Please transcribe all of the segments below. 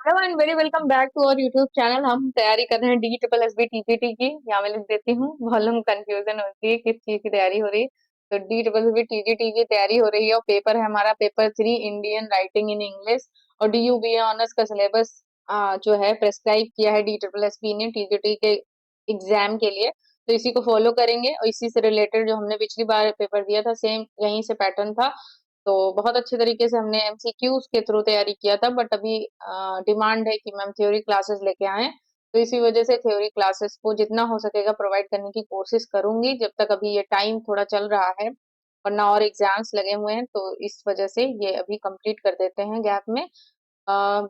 Hello and very welcome back to our YouTube channel. हम तैयारी कर रहे हैं D triple S B TGT की। यहाँ मैं लिख देती हूँ, वॉल्यूम कंफ्यूजन होती है किस चीज की तैयारी हो रही है। तो D triple S B TGT की तैयारी हो रही है और पेपर है हमारा paper 3 Indian writing in English. और D U B A honours का सिलेबस जो है प्रेस्क्राइब किया है डी ट्रिपल एस बी ने टीजीटी के एग्जाम के लिए। तो इसी को फॉलो करेंगे और इसी से रिलेटेड जो हमने पिछली बार पेपर दिया था सेम यहीं से पैटर्न था। तो बहुत अच्छे तरीके से हमने एमसीक्यूज के थ्रू तैयारी किया था, बट अभी डिमांड है कि मैम थ्योरी क्लासेस लेके आए। तो इसी वजह से थ्योरी क्लासेस को जितना हो सकेगा प्रोवाइड करने की कोशिश करूंगी जब तक अभी ये टाइम थोड़ा चल रहा है, वरना और एग्जाम्स लगे हुए हैं। तो इस वजह से ये अभी कंप्लीट कर देते हैं गैप में।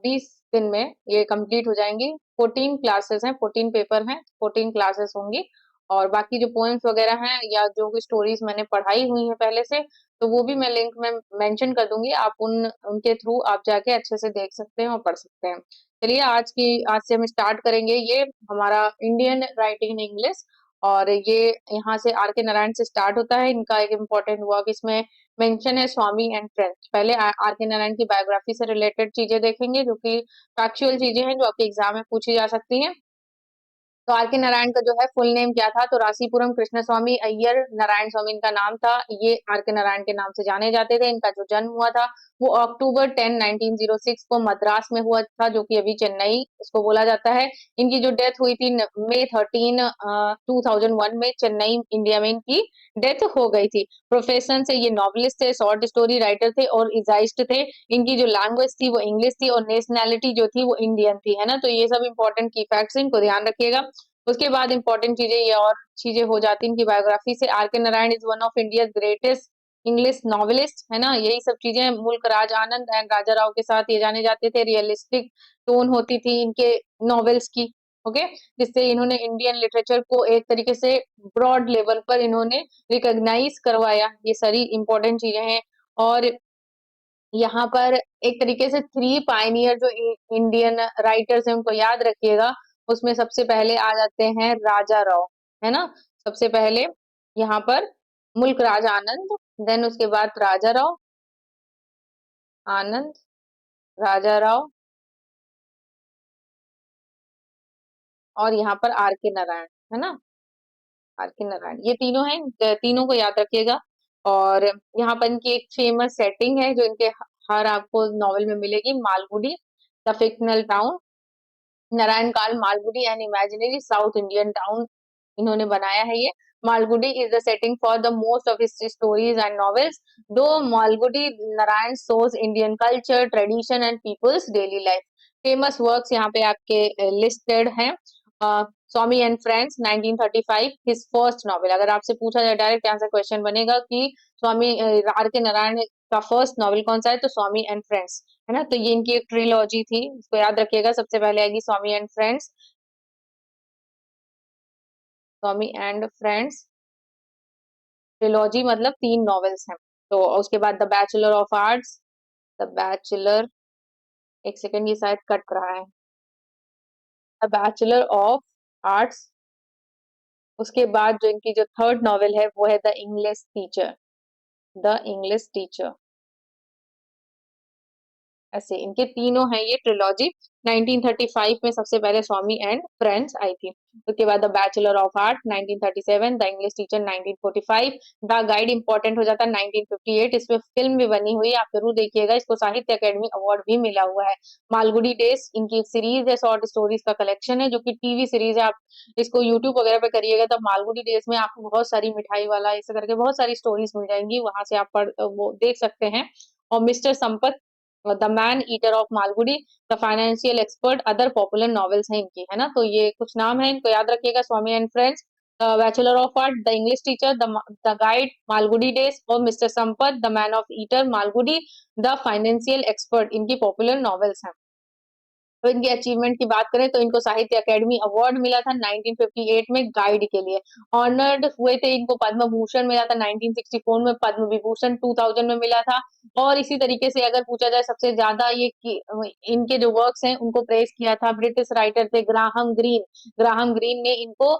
20 दिन में ये कंप्लीट हो जाएंगी। 14 क्लासेस हैं, 14 पेपर हैं, 14 क्लासेस होंगी। और बाकी जो पोएम्स वगैरह हैं या जो भी स्टोरीज मैंने पढ़ाई हुई हैं पहले से, तो वो भी मैं लिंक में मेंशन कर दूंगी। आप उनके थ्रू आप जाके अच्छे से देख सकते हैं और पढ़ सकते हैं। चलिए आज से हम स्टार्ट करेंगे ये हमारा इंडियन राइटिंग इन इंग्लिश। और ये यहाँ से आर के नारायण से स्टार्ट होता है। इनका एक इम्पोर्टेंट वर्क इसमें मेंशन है, स्वामी एंड फ्रेंड्स। पहले आर के नारायण की बायोग्राफी से रिलेटेड चीजें देखेंगे जो कि फैक्चुअल चीजें हैं जो आपके एग्जाम में पूछी जा सकती हैं। तो आर के नारायण का जो है फुल नेम क्या था, तो रासीपुरम कृष्ण स्वामी अय्यर नारायण स्वामी इनका नाम था। ये आर के नारायण के नाम से जाने जाते थे। इनका जो जन्म हुआ था वो अक्टूबर 10 1906 को मद्रास में हुआ था, जो कि अभी चेन्नई इसको बोला जाता है। इनकी जो डेथ हुई थी May 13 2001 में चेन्नई इंडिया में इनकी डेथ हो गई थी। प्रोफेशन से ये नॉवलिस्ट थे, शॉर्ट स्टोरी राइटर थे और इजाइस्ट थे। इनकी जो लैंग्वेज थी वो इंग्लिश थी और नेशनैलिटी जो थी वो इंडियन थी, है ना। तो ये सब इंपॉर्टेंट की फैक्ट्स इनको ध्यान रखिएगा। उसके बाद इंपॉर्टेंट चीजें ये और चीजें हो जाती इनकी बायोग्राफी से। Are K Narayan is one of India greatest English novelist, है ना। यही सब चीजें मुल्क राज आनंद एंड राजा राव के साथ ये जाने जाते थे। रियलिस्टिक टोन होती थी इनके नॉवेल्स की, ओके। जिससे इन्होंने इंडियन लिटरेचर को एक तरीके से ब्रॉड लेवल पर इन्होंने रिकॉग्नाइज करवाया। ये सारी इंपॉर्टेंट चीजें हैं। और यहाँ पर एक तरीके से 3 पायनियर जो इंडियन राइटर्स हैं उनको याद रखिएगा। उसमें सबसे पहले आ जाते हैं राजा राव, है ना। सबसे पहले यहाँ पर मुल्क राज आनंद, देन उसके बाद राजा राव, आनंद, राजा राव और यहाँ पर आर के नारायण, है ना। आर के नारायण ये तीनों हैं, तीनों को याद रखिएगा। और यहाँ पर इनकी एक फेमस सेटिंग है जो इनके हर आपको नॉवल में मिलेगी, Malgudi the fictional town. Narayan call Malgudi an imaginary south Indian town इन्होंने बनाया है ये। Malgudi is the setting for the most of history stories and novels. दो Malgudi Narayan shows Indian culture tradition and people's daily life. Famous works यहाँ पे आपके लिस्टेड हैं। Swami and friends 1935 his first novel. अगर आपसे पूछा जाए डायरेक्ट आंसर क्वेश्चन बनेगा कि स्वामी आर के नारायण का फर्स्ट नॉवेल कौन सा है, तो स्वामी एंड फ्रेंड्स, है ना। तो ये इनकी एक ट्रिलॉजी थी, इसको याद रखिएगा। सबसे पहले आएगी Swami and friends, Swami and friends trilogy मतलब 3 नॉवेल्स हैं। तो उसके बाद the bachelor of arts, the bachelor, एक सेकेंड ये शायद कट रहा है, द बैचलर ऑफ आर्ट्स। उसके बाद जो इनकी जो थर्ड नॉवेल है वो है the English teacher, the English teacher. ऐसे इनके तीनों हैं ये ट्रिलॉजी। 1935 में सबसे पहले स्वामी एंड फ्रेंड्स आई थी। उसके बाद the bachelor of art 1937, the English teacher 1945, the guide important हो जाता है 1958। इसमें फिल्म भी बनी हुई है, आप जरूर देखिएगा। इसको साहित्य अकेडमी अवार्ड भी मिला हुआ है। मालगुडी डेज इनकी एक सीरीज है, शॉर्ट स्टोरीज का कलेक्शन है जो कि टीवी सीरीज है। आप इसको यूट्यूब वगैरह पे करिएगा तो मालगुडी डेज में आपको बहुत सारी मिठाई वाला ऐसे करके बहुत सारी स्टोरीज मिल जाएंगी, वहां से आप पढ़ वो देख सकते हैं। और mister Sampath, the man eater of Malgudi, the financial expert, other popular novels हैं इनकी, है ना। तो ये कुछ नाम है, इनको याद रखिएगा। Swami and friends, bachelor of art, the English teacher, the guide, Malgudi days और mister Sampath, the man of eater, Malgudi, the financial expert इनकी पॉपुलर नॉवेल्स हैं। तो इनकी अचीवमेंट की बात करें तो इनको साहित्य अकेडमी अवार्ड मिला था 1958 में गाइड के लिए। ऑनर्ड हुए थे, इनको पद्म भूषण मिला था 1964 में, पद्म विभूषण 2000 में मिला था। और इसी तरीके से अगर पूछा जाए सबसे ज्यादा इनके जो वर्क्स हैं उनको प्रेस किया था ब्रिटिश राइटर थे ग्राहम ग्रीन। ग्राहम ग्रीन ने इनको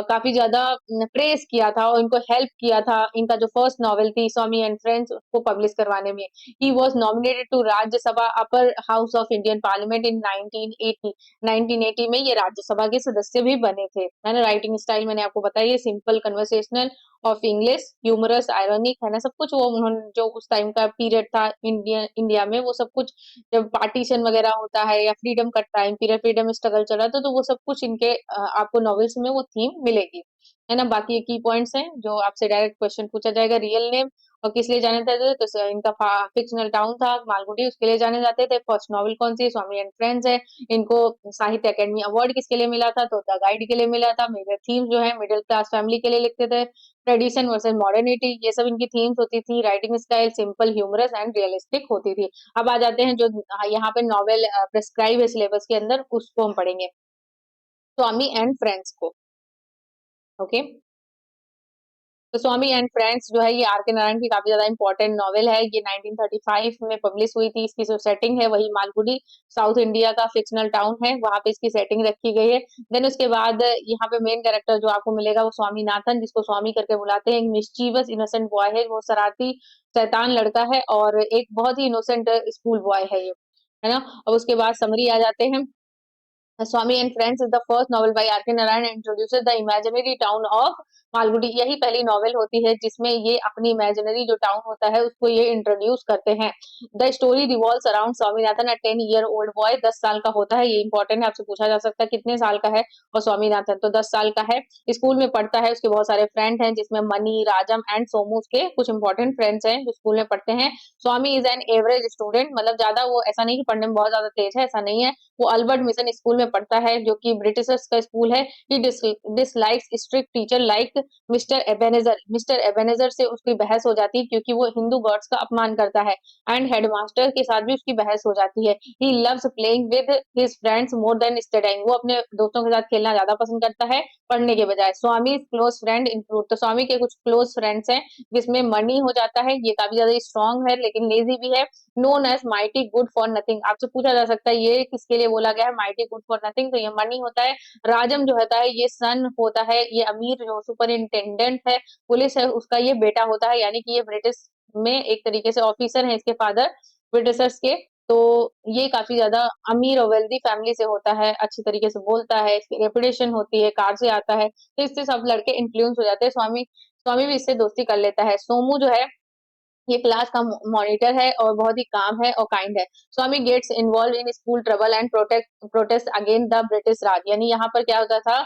काफी ज्यादा प्रेस किया था और इनको हेल्प किया था। इनका जो फर्स्ट नॉवेल थी स्वामी एंड फ्रेंड्स उसको पब्लिश करवाने में। He was nominated to Rajya Sabha Upper House of Indian Parliament in 1980। 1980 में ये राज्यसभा के सदस्य भी बने थे, है ना। राइटिंग स्टाइल मैंने आपको बताया, ये simple conversational of English, humorous, ironic, है ना, सब कुछ वो उन्होंने जो उस टाइम का पीरियड था इंडिया इंडिया में, वो सब कुछ जब पार्टीशन वगैरह होता है या फ्रीडम का टाइम पीरियड, फ्रीडम स्ट्रगल चल रहा था, तो वो सब कुछ इनके आपको नॉवेल्स में वो थीम मिलेगी, है ना। बाकी ये की पॉइंट्स हैं जो आपसे डायरेक्ट क्वेश्चन पूछा जाएगा। रियल नेम और किस लिए जाने जाते थे, तो इनका फिक्शनल टाउन था मालगुडी, उसके लिए जाने जाते थे। फर्स्ट नॉवेल कौन सी, स्वामी एंड फ्रेंड्स है। इनको साहित्य अकेडमी अवार्ड किसके लिए मिला था, तो द गाइड के लिए मिला था। मेजर थीम जो है मिडिल क्लास फैमिली के लिए लिखते थे। ट्रेडिशन वर्सेस मॉडर्निटी, ये सब इनकी थीम्स होती थी। Writing style simple, humorous and realistic होती थी। अब आ जाते हैं जो यहाँ पे नॉवेल प्रिस्क्राइब है सिलेबस के अंदर, उसको हम पढ़ेंगे, स्वामी एंड फ्रेंड्स को। ओके, तो स्वामी एंड फ्रेंड्स जो है ये आर के नारायण की काफी ज्यादा इंपॉर्टेंट नॉवेल है। ये 1935 में पब्लिश हुई थी। इसकी जो सेटिंग है वही मालगुडी, साउथ इंडिया का फिक्शनल टाउन है, वहां पे इसकी सेटिंग रखी गई है। देन उसके बाद यहाँ पे मेन कैरेक्टर जो आपको मिलेगा वो स्वामीनाथन, जिसको स्वामी करके बुलाते हैं। एक मिस्चीवस इनोसेंट बॉय है, वो शरारती शैतान लड़का है और एक बहुत ही इनोसेंट स्कूल बॉय है ये, है ना। अब उसके बाद समरी आ जाते हैं। Swami and friends is the first novel by R K Narayan introduces the imaginary town of Malgudi. यही पहली नॉवेल होती है जिसमें ये अपनी इमेजिनरी जो टाउन होता है उसको ये इंट्रोड्यूस करते हैं। The story revolves around Swaminathan, a 10-year-old boy, 10 साल का होता है। ये इंपॉर्टेंट है, आपसे पूछा जा सकता है कितने साल का है, और स्वामीनाथन तो 10 साल का है। स्कूल में पढ़ता है, उसके बहुत सारे फ्रेंड हैं जिसमें मनी, राजम एंड सोमू उसके कुछ इंपॉर्टेंट फ्रेंड्स हैं जो स्कूल में पढ़ते हैं। स्वामी इज एन एवरेज स्टूडेंट, मतलब ज्यादा वो ऐसा नहीं कि पढ़ने में बहुत ज्यादा तेज है, ऐसा नहीं है। वो अल्बर्ट मिशन स्कूल में पढ़ता है जो कि ब्रिटिशर्स का स्कूल है। He dislikes strict teacher like mister Ebenezer. Mister Ebenezer से उसकी बहस हो जाती है क्योंकि वो हिंदू गॉड्स का अपमान करता है। एंड हेडमास्टर के साथ भी उसकी बहस हो जाती है। He loves playing with his friends more than studying. वो अपने दोस्तों के साथ खेलना ज्यादा पसंद करता है पढ़ने के बजाय। स्वामी क्लोज फ्रेंड इंक्लूड, तो स्वामी के कुछ क्लोज फ्रेंड्स हैं जिसमें मनी हो जाता है, ये काफी ज्यादा स्ट्रॉन्ग है लेकिन लेजी भी है। Known as mighty good for nothing, आपसे पूछा जा सकता है ये किसके लिए बोला गया है माइटी गुड फॉर नथिंग, तो ये मनी होता है। राजम जो होता है ये सन होता है, ये अमीर जो सुपरिंटेंडेंट है पुलिस है उसका ये बेटा होता है, यानी कि ये ब्रिटिश में एक तरीके से ऑफिसर है इसके फादर ब्रिटिशर्स के। तो ये काफी ज्यादा अमीर और वेल्दी फैमिली से होता है, अच्छी तरीके से बोलता है, इसकी रेपुटेशन होती है, कार से आता है, तो इससे सब लड़के इन्फ्लुएंस हो जाते हैं। स्वामी स्वामी भी इससे दोस्ती कर लेता है। सोमू जो है ये क्लास का मॉनिटर है और बहुत ही काम है और काइंड है। Swami gets involve in school trouble and protest against the British Raj, यानी यहाँ पर क्या होता था,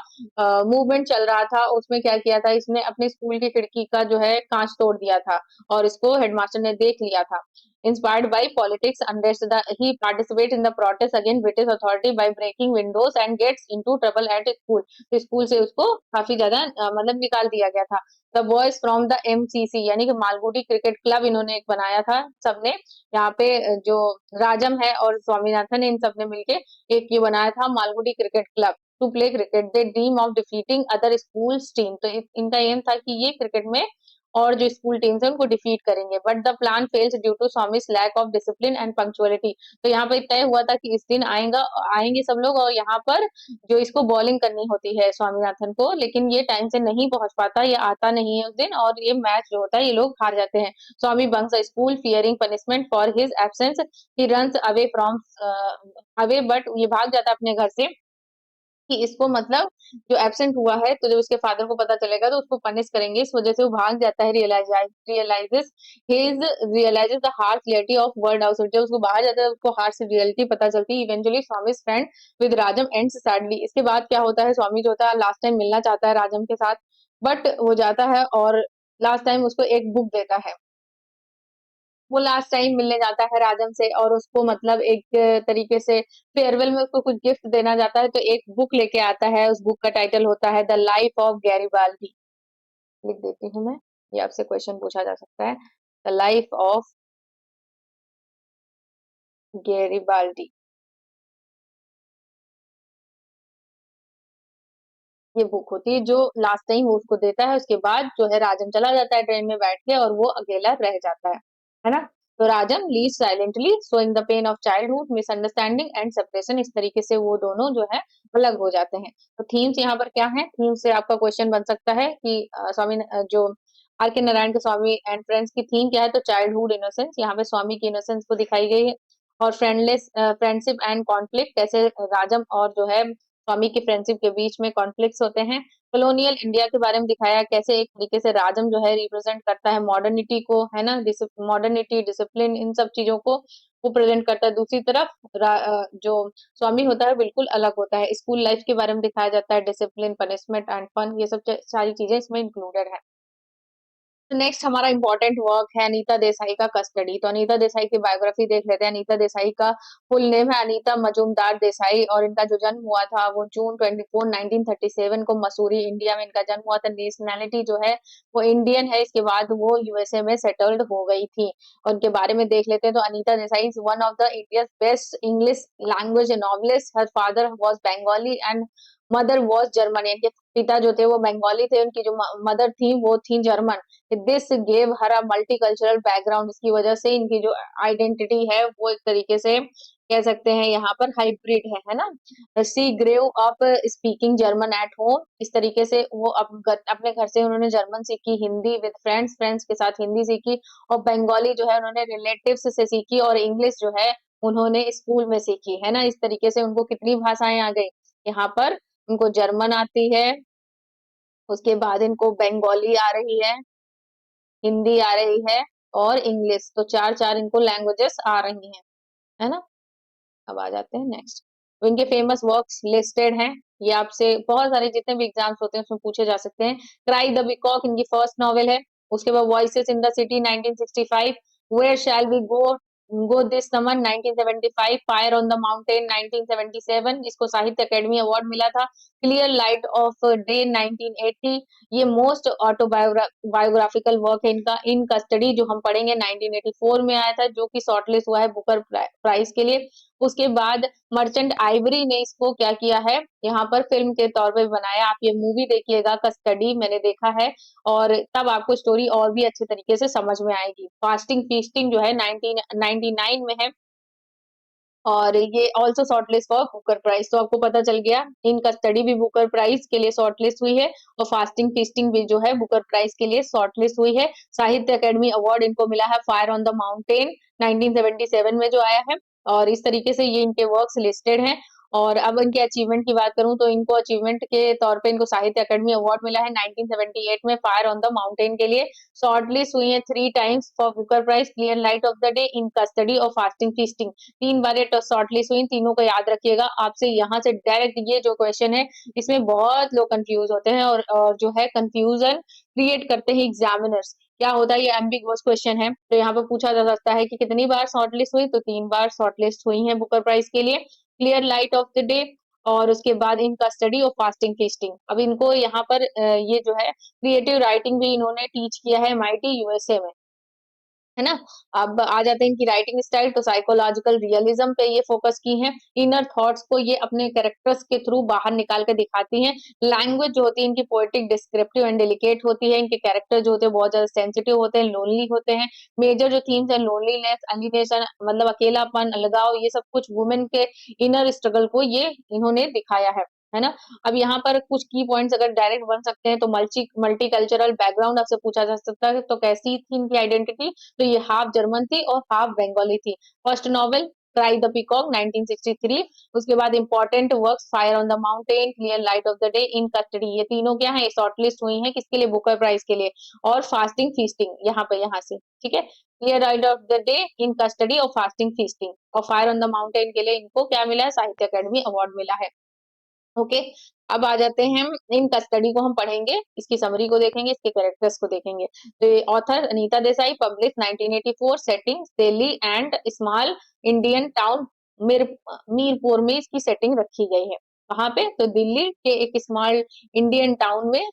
मूवमेंट चल रहा था, उसमें क्या किया था इसने, अपने स्कूल की खिड़की का जो है कांच तोड़ दिया था और इसको हेडमास्टर ने देख लिया था। Inspired by politics unrest, he participates in the protest against British authority by breaking windows and gets into trouble at school। तो स्कूल से उसको काफी ज्यादा मतलब निकाल दिया गया था। The boys from the MCC, यानी कि मालगुडी क्रिकेट क्लब इन्होंने एक बनाया था सबने, यहाँ पे जो राजम है और स्वामीनाथन इन सबने मिलके एक ये बनाया था Malgudi cricket club to play cricket. They dream of defeating other schools team, तो इनका एम था कि ये क्रिकेट में और जो स्कूल टीम्स है उनको डिफीट करेंगे। But the plan fails due to Swami's lack of discipline and punctuality, तो यहाँ पर तय हुआ था कि इस दिन आएंगे सब लोग और यहाँ पर जो इसको बॉलिंग करनी होती है स्वामीनाथन को, लेकिन ये टाइम से नहीं पहुंच पाता, ये आता नहीं है उस दिन और ये मैच जो होता है ये लोग हार जाते हैं। Swami bunks the school fearing punishment for his absence, he runs away from away, but ये भाग जाता है अपने घर से कि इसको मतलब जो एब्सेंट हुआ है तो जब उसके फादर को पता चलेगा तो उसको पनिश करेंगे, इस वजह से वो भाग जाता है। Realises his realises the harsh reality of world outside, जब उसको बाहर जाता है उसको हार्श रियलिटी पता चलती है। Eventually Swami's friend with Rajam ends sadly, इसके बाद क्या होता है, स्वामी जो होता है लास्ट टाइम मिलना चाहता है राजम के साथ, बट वो जाता है और लास्ट टाइम उसको एक बुक देता है। वो लास्ट टाइम मिलने जाता है राजम से और उसको मतलब एक तरीके से फेयरवेल में उसको कुछ गिफ्ट देना जाता है, तो एक बुक लेके आता है, उस बुक का टाइटल होता है द लाइफ ऑफ गैरिबाल्डी। लिख देती हूँ मैं, ये आपसे क्वेश्चन पूछा जा सकता है। द लाइफ ऑफ गैरिबाल्डी, ये बुक होती है जो लास्ट टाइम वो उसको देता है। उसके बाद जो है राजम चला जाता है ट्रेन में बैठ के और वो अकेला रह जाता है ना। तो राजम leave silently showing the pain of childhood misunderstanding and separation, इस तरीके से वो दोनों जो है अलग हो जाते हैं। तो थीम्स यहाँ पर क्या है, थीम से आपका क्वेश्चन बन सकता है कि जो आर के नारायण के स्वामी एंड फ्रेंड्स की थीम क्या है, तो चाइल्डहुड इनोसेंस, यहाँ पे स्वामी की इनोसेंस को दिखाई गई है। और फ्रेंडशिप एंड कॉन्फ्लिक्ट, कैसे राजम और जो है स्वामी की फ्रेंडशिप के बीच में कॉन्फ्लिक्ट्स होते हैं। कॉलोनियल इंडिया के बारे में दिखाया, कैसे एक तरीके से राजम जो है रिप्रेजेंट करता है मॉडर्निटी को, है ना, मॉडर्निटी, डिसिप्लिन, इन सब चीजों को वो प्रेजेंट करता है। दूसरी तरफ जो स्वामी होता है बिल्कुल अलग होता है। स्कूल लाइफ के बारे में दिखाया जाता है, डिसिप्लिन, पनिशमेंट एंड फन, ये सब सारी चीजें इसमें इंक्लूडेड है। तो नेक्स्ट हमारा इंपॉर्टेंट वर्क है अनीता देसाई का कस्टडी। तो अनीता देसाई की बायोग्राफी देख लेते हैं। अनीता देसाई का फुल नेम है अनीता मजूमदार देसाई, और इनका जो जन्म हुआ था वो जून 24 1937 को मसूरी इंडिया में इनका जन्म हुआ था। नेशनैलिटी जो है वो इंडियन है। इसके बाद वो यूएसए में सेटल्ड हो गई थी। और उनके बारे में देख लेते हैं। तो Anita Desai is one of the India best English language novelist. Her father was Bengali and mother was German. इनके पिता जो थे वो बंगाली थे, उनकी जो मदर थी वो थी German. This gave her a multicultural background. इसकी वजह से इनकी जो आइडेंटिटी है वो एक तरीके से कह सकते हैं यहाँ पर हाइब्रिड है ना। She grew up speaking German at home. इस तरीके से वो अपने घर से उन्होंने जर्मन सीखी, हिंदी विद फ्रेंड्स, फ्रेंड्स के साथ हिंदी सीखी, और बंगाली जो है उन्होंने रिलेटिव्स से सीखी, और इंग्लिश जो है उन्होंने स्कूल में सीखी, है ना। इस तरीके से उनको कितनी भाषाएं आ गई यहाँ पर। उनको जर्मन आती है, उसके बाद इनको बंगाली आ रही हिंदी आ रही है, और इंग्लिश। तो चार चार इनको लैंग्वेजेस आ रही है ना। अब आ जाते हैं नेक्स्ट। तो इनके फेमस वर्क्स लिस्टेड हैं। ये आपसे बहुत सारे जितने भी एग्जाम्स होते हैं उसमें पूछे जा सकते हैं। क्राई द पिकॉक इनकी फर्स्ट नॉवेल है। उसके बाद voices in the city 1965, where shall we go this summer 1975, fire on the mountain 1977, इसको साहित्य अकेडमी अवार्ड मिला था। क्लियर लाइट ऑफ डे 1980, ये मोस्ट ऑटोबायोग्राफिकल वर्क है इनका। इन कस्टडी जो हम पढ़ेंगे 1984 में आया था, जो कि शॉर्टलिस्ट हुआ है बुकर प्राइज के लिए। उसके बाद मर्चेंट आइवरी ने इसको क्या किया है, यहाँ पर फिल्म के तौर पे बनाया। आप ये मूवी देखिएगा कस्टडी, मैंने देखा है, और तब आपको स्टोरी और भी अच्छे तरीके से समझ में आएगी। फास्टिंग फीस्टिंग जो है 1999 में है, और ये also shortlist for Booker prize. तो आपको पता चल गया इनका स्टडी भी बुकर प्राइज के लिए शॉर्टलिस्ट हुई है, और फास्टिंग फीस्टिंग भी जो है बुकर प्राइज के लिए शॉर्टलिस्ट हुई है। साहित्य अकेडमी अवार्ड इनको मिला है फायर ऑन द माउंटेन 1977 में जो आया है। और इस तरीके से ये इनके वर्क्स लिस्टेड हैं। और अब इनके अचीवमेंट की बात करूं तो इनको अचीवमेंट के तौर पे इनको साहित्य अकेडमी अवार्ड मिला है 1978 में फायर ऑन द माउंटेन के लिए। शॉर्टलिस्ट हुई है 3 times for Booker prize, clear light of the day, in custody और फास्टिंग फीस्टिंग। 3 बार ये शॉर्टलिस्ट हुई, तीनों को याद रखिएगा। आपसे यहाँ से डायरेक्ट ये जो क्वेश्चन है इसमें बहुत लोग कंफ्यूज होते हैं, और जो है कंफ्यूजन क्रिएट करते हैं एग्जामिनर्स। क्या होता है, ये एम्बिगुअस क्वेश्चन है। तो यहाँ पे पूछा जा सकता है कि कितनी बार शॉर्टलिस्ट हुई, तो 3 बार शॉर्टलिस्ट हुई है बुकर प्राइज के लिए। Clear light of the day, और उसके बाद इन कस्टडी और फास्टिंग फीस्टिंग। अब इनको यहाँ पर ये जो है क्रिएटिव राइटिंग भी इन्होंने टीच किया है MIT यूएसए में, है ना। अब आ जाते हैं इनकी राइटिंग स्टाइल। तो साइकोलॉजिकल रियलिज्म पे ये फोकस की है। इनर थॉट्स को ये अपने कैरेक्टर्स के थ्रू बाहर निकाल के दिखाती हैं। लैंग्वेज जो होती है इनकी पोएटिक, डिस्क्रिप्टिव एंड डेलिकेट होती है। इनके कैरेक्टर जो होते हैं बहुत ज्यादा सेंसिटिव होते हैं, लोनली होते हैं। मेजर जो थीम्स है लोनलीनेस, अलिनेशन, मतलब अकेलापन, अलगाव, ये सब कुछ वुमेन के इनर स्ट्रगल को ये इन्होंने दिखाया है ना। अब यहाँ पर कुछ की पॉइंट्स अगर डायरेक्ट बन सकते हैं, तो मल्टी कल्चरल बैकग्राउंड आपसे पूछा जा सकता है, तो कैसी थी इनकी आइडेंटिटी। तो ये हाफ जर्मन थी और हाफ बंगाली थी। First novel cry the peacock 1963। उसके बाद important works fire on the mountain, clear light of the day, in custody, ये तीनों क्या है, शॉर्टलिस्ट हुई हैं किसके लिए, बुकर प्राइज के लिए। और फास्टिंग फीस्टिंग यहाँ से, ठीक है। Clear light of the day, in custody और फास्टिंग फीस्टिंग, और फायर ऑन द माउंटेन के लिए इनको क्या मिला है, साहित्य अकेडमी अवार्ड मिला है। ओके। अब आ जाते हैं इन कस्टडी को हम पढ़ेंगे, इसकी समरी को देखेंगे, इसके कैरेक्टर्स को देखेंगे। तो author Anita Desai, publish 1984, setting Delhi and small Indian town Mirpur में इसकी सेटिंग रखी गई है। कहाँ पे, तो दिल्ली के एक स्मॉल इंडियन टाउन में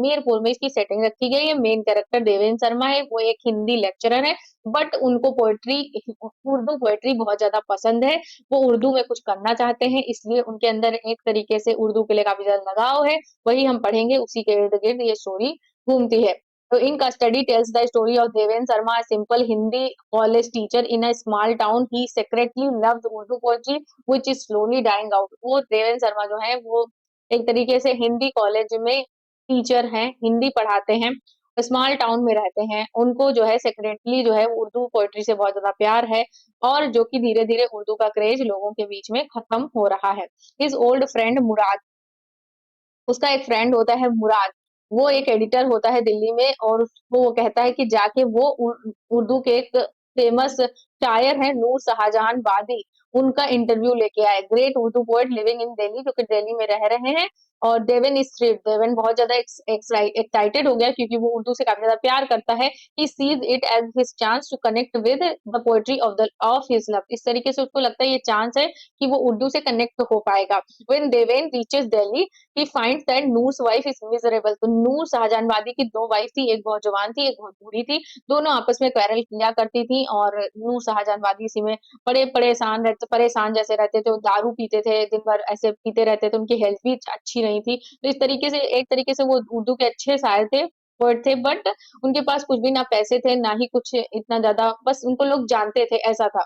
मीरपुर में इसकी सेटिंग रखी गई है। मेन कैरेक्टर देवेंद्र शर्मा है, वो एक हिंदी लेक्चरर है, बट उनको पोएट्री, उर्दू पोएट्री बहुत ज्यादा पसंद है। वो उर्दू में कुछ करना चाहते हैं, इसलिए उनके अंदर एक तरीके से उर्दू के लिए काफी ज्यादा लगाव है। वही हम पढ़ेंगे, उसी के इर्द गिर्द ये स्टोरी घूमती है। तो इनका study tells the story of Devendra Sharma, simple Hindi college teacher in a small town. He secretly loved Urdu poetry which is slowly dying out. वो देवेंद्र शर्मा जो है वो एक तरीके से हिंदी कॉलेज में टीचर हैं, हिंदी पढ़ाते हैं, स्मॉल टाउन में रहते हैं, उनको जो है सेक्रेटली जो है उर्दू पोएट्री से बहुत ज़्यादा प्यार है और जो कि धीरे-धीरे उर्दू का क्रेज़ लोगों के बीच में खत्म हो रहा है। हिज़ ओल्ड फ्रेंड मुराद, उसका एक फ्रेंड होता है मुराद, वो एक एडिटर होता है दिल्ली में और उसको वो कहता है कि जाके वो उर्दू के एक फेमस शायर हैं नूर शाहजहां वादी, उनका इंटरव्यू लेके आए। Great Urdu poet living in Delhi, जो कि दिल्ली में रह रहे हैं। और देवेन इज थ्रिल्ड, देवेन बहुत ज्यादा एक्साइटेड हो गया क्योंकि वो उर्दू से काफी ज्यादा प्यार करता है। He sees it as his chance to connect with the poetry of his love, इस तरीके से उसको लगता है ये चांस है कि वो उर्दू से कनेक्ट हो पाएगा। When Deven reaches Delhi, he finds that Noor's wife is miserable, तो नूर शाहजहांवादी की दो वाइफ थी, एक बहुत जवान थी, एक बहुत बूढ़ी थी, दोनों आपस में क्वेरल किया करती थी और नूर शाहजहांवादी इसी में बड़े परेशान रहते, परेशान जैसे रहते थे, वो दारू पीते थे, दिन भर ऐसे पीते रहते थे, उनकी हेल्थ भी अच्छी नहीं थी। तो इस तरीके से एक तरीके से वो उर्दू के अच्छे शायर थे, पोएट थे, बट उनके पास कुछ भी ना पैसे थे, ना ही कुछ इतना ज्यादा, बस उनको लोग जानते थे, ऐसा था।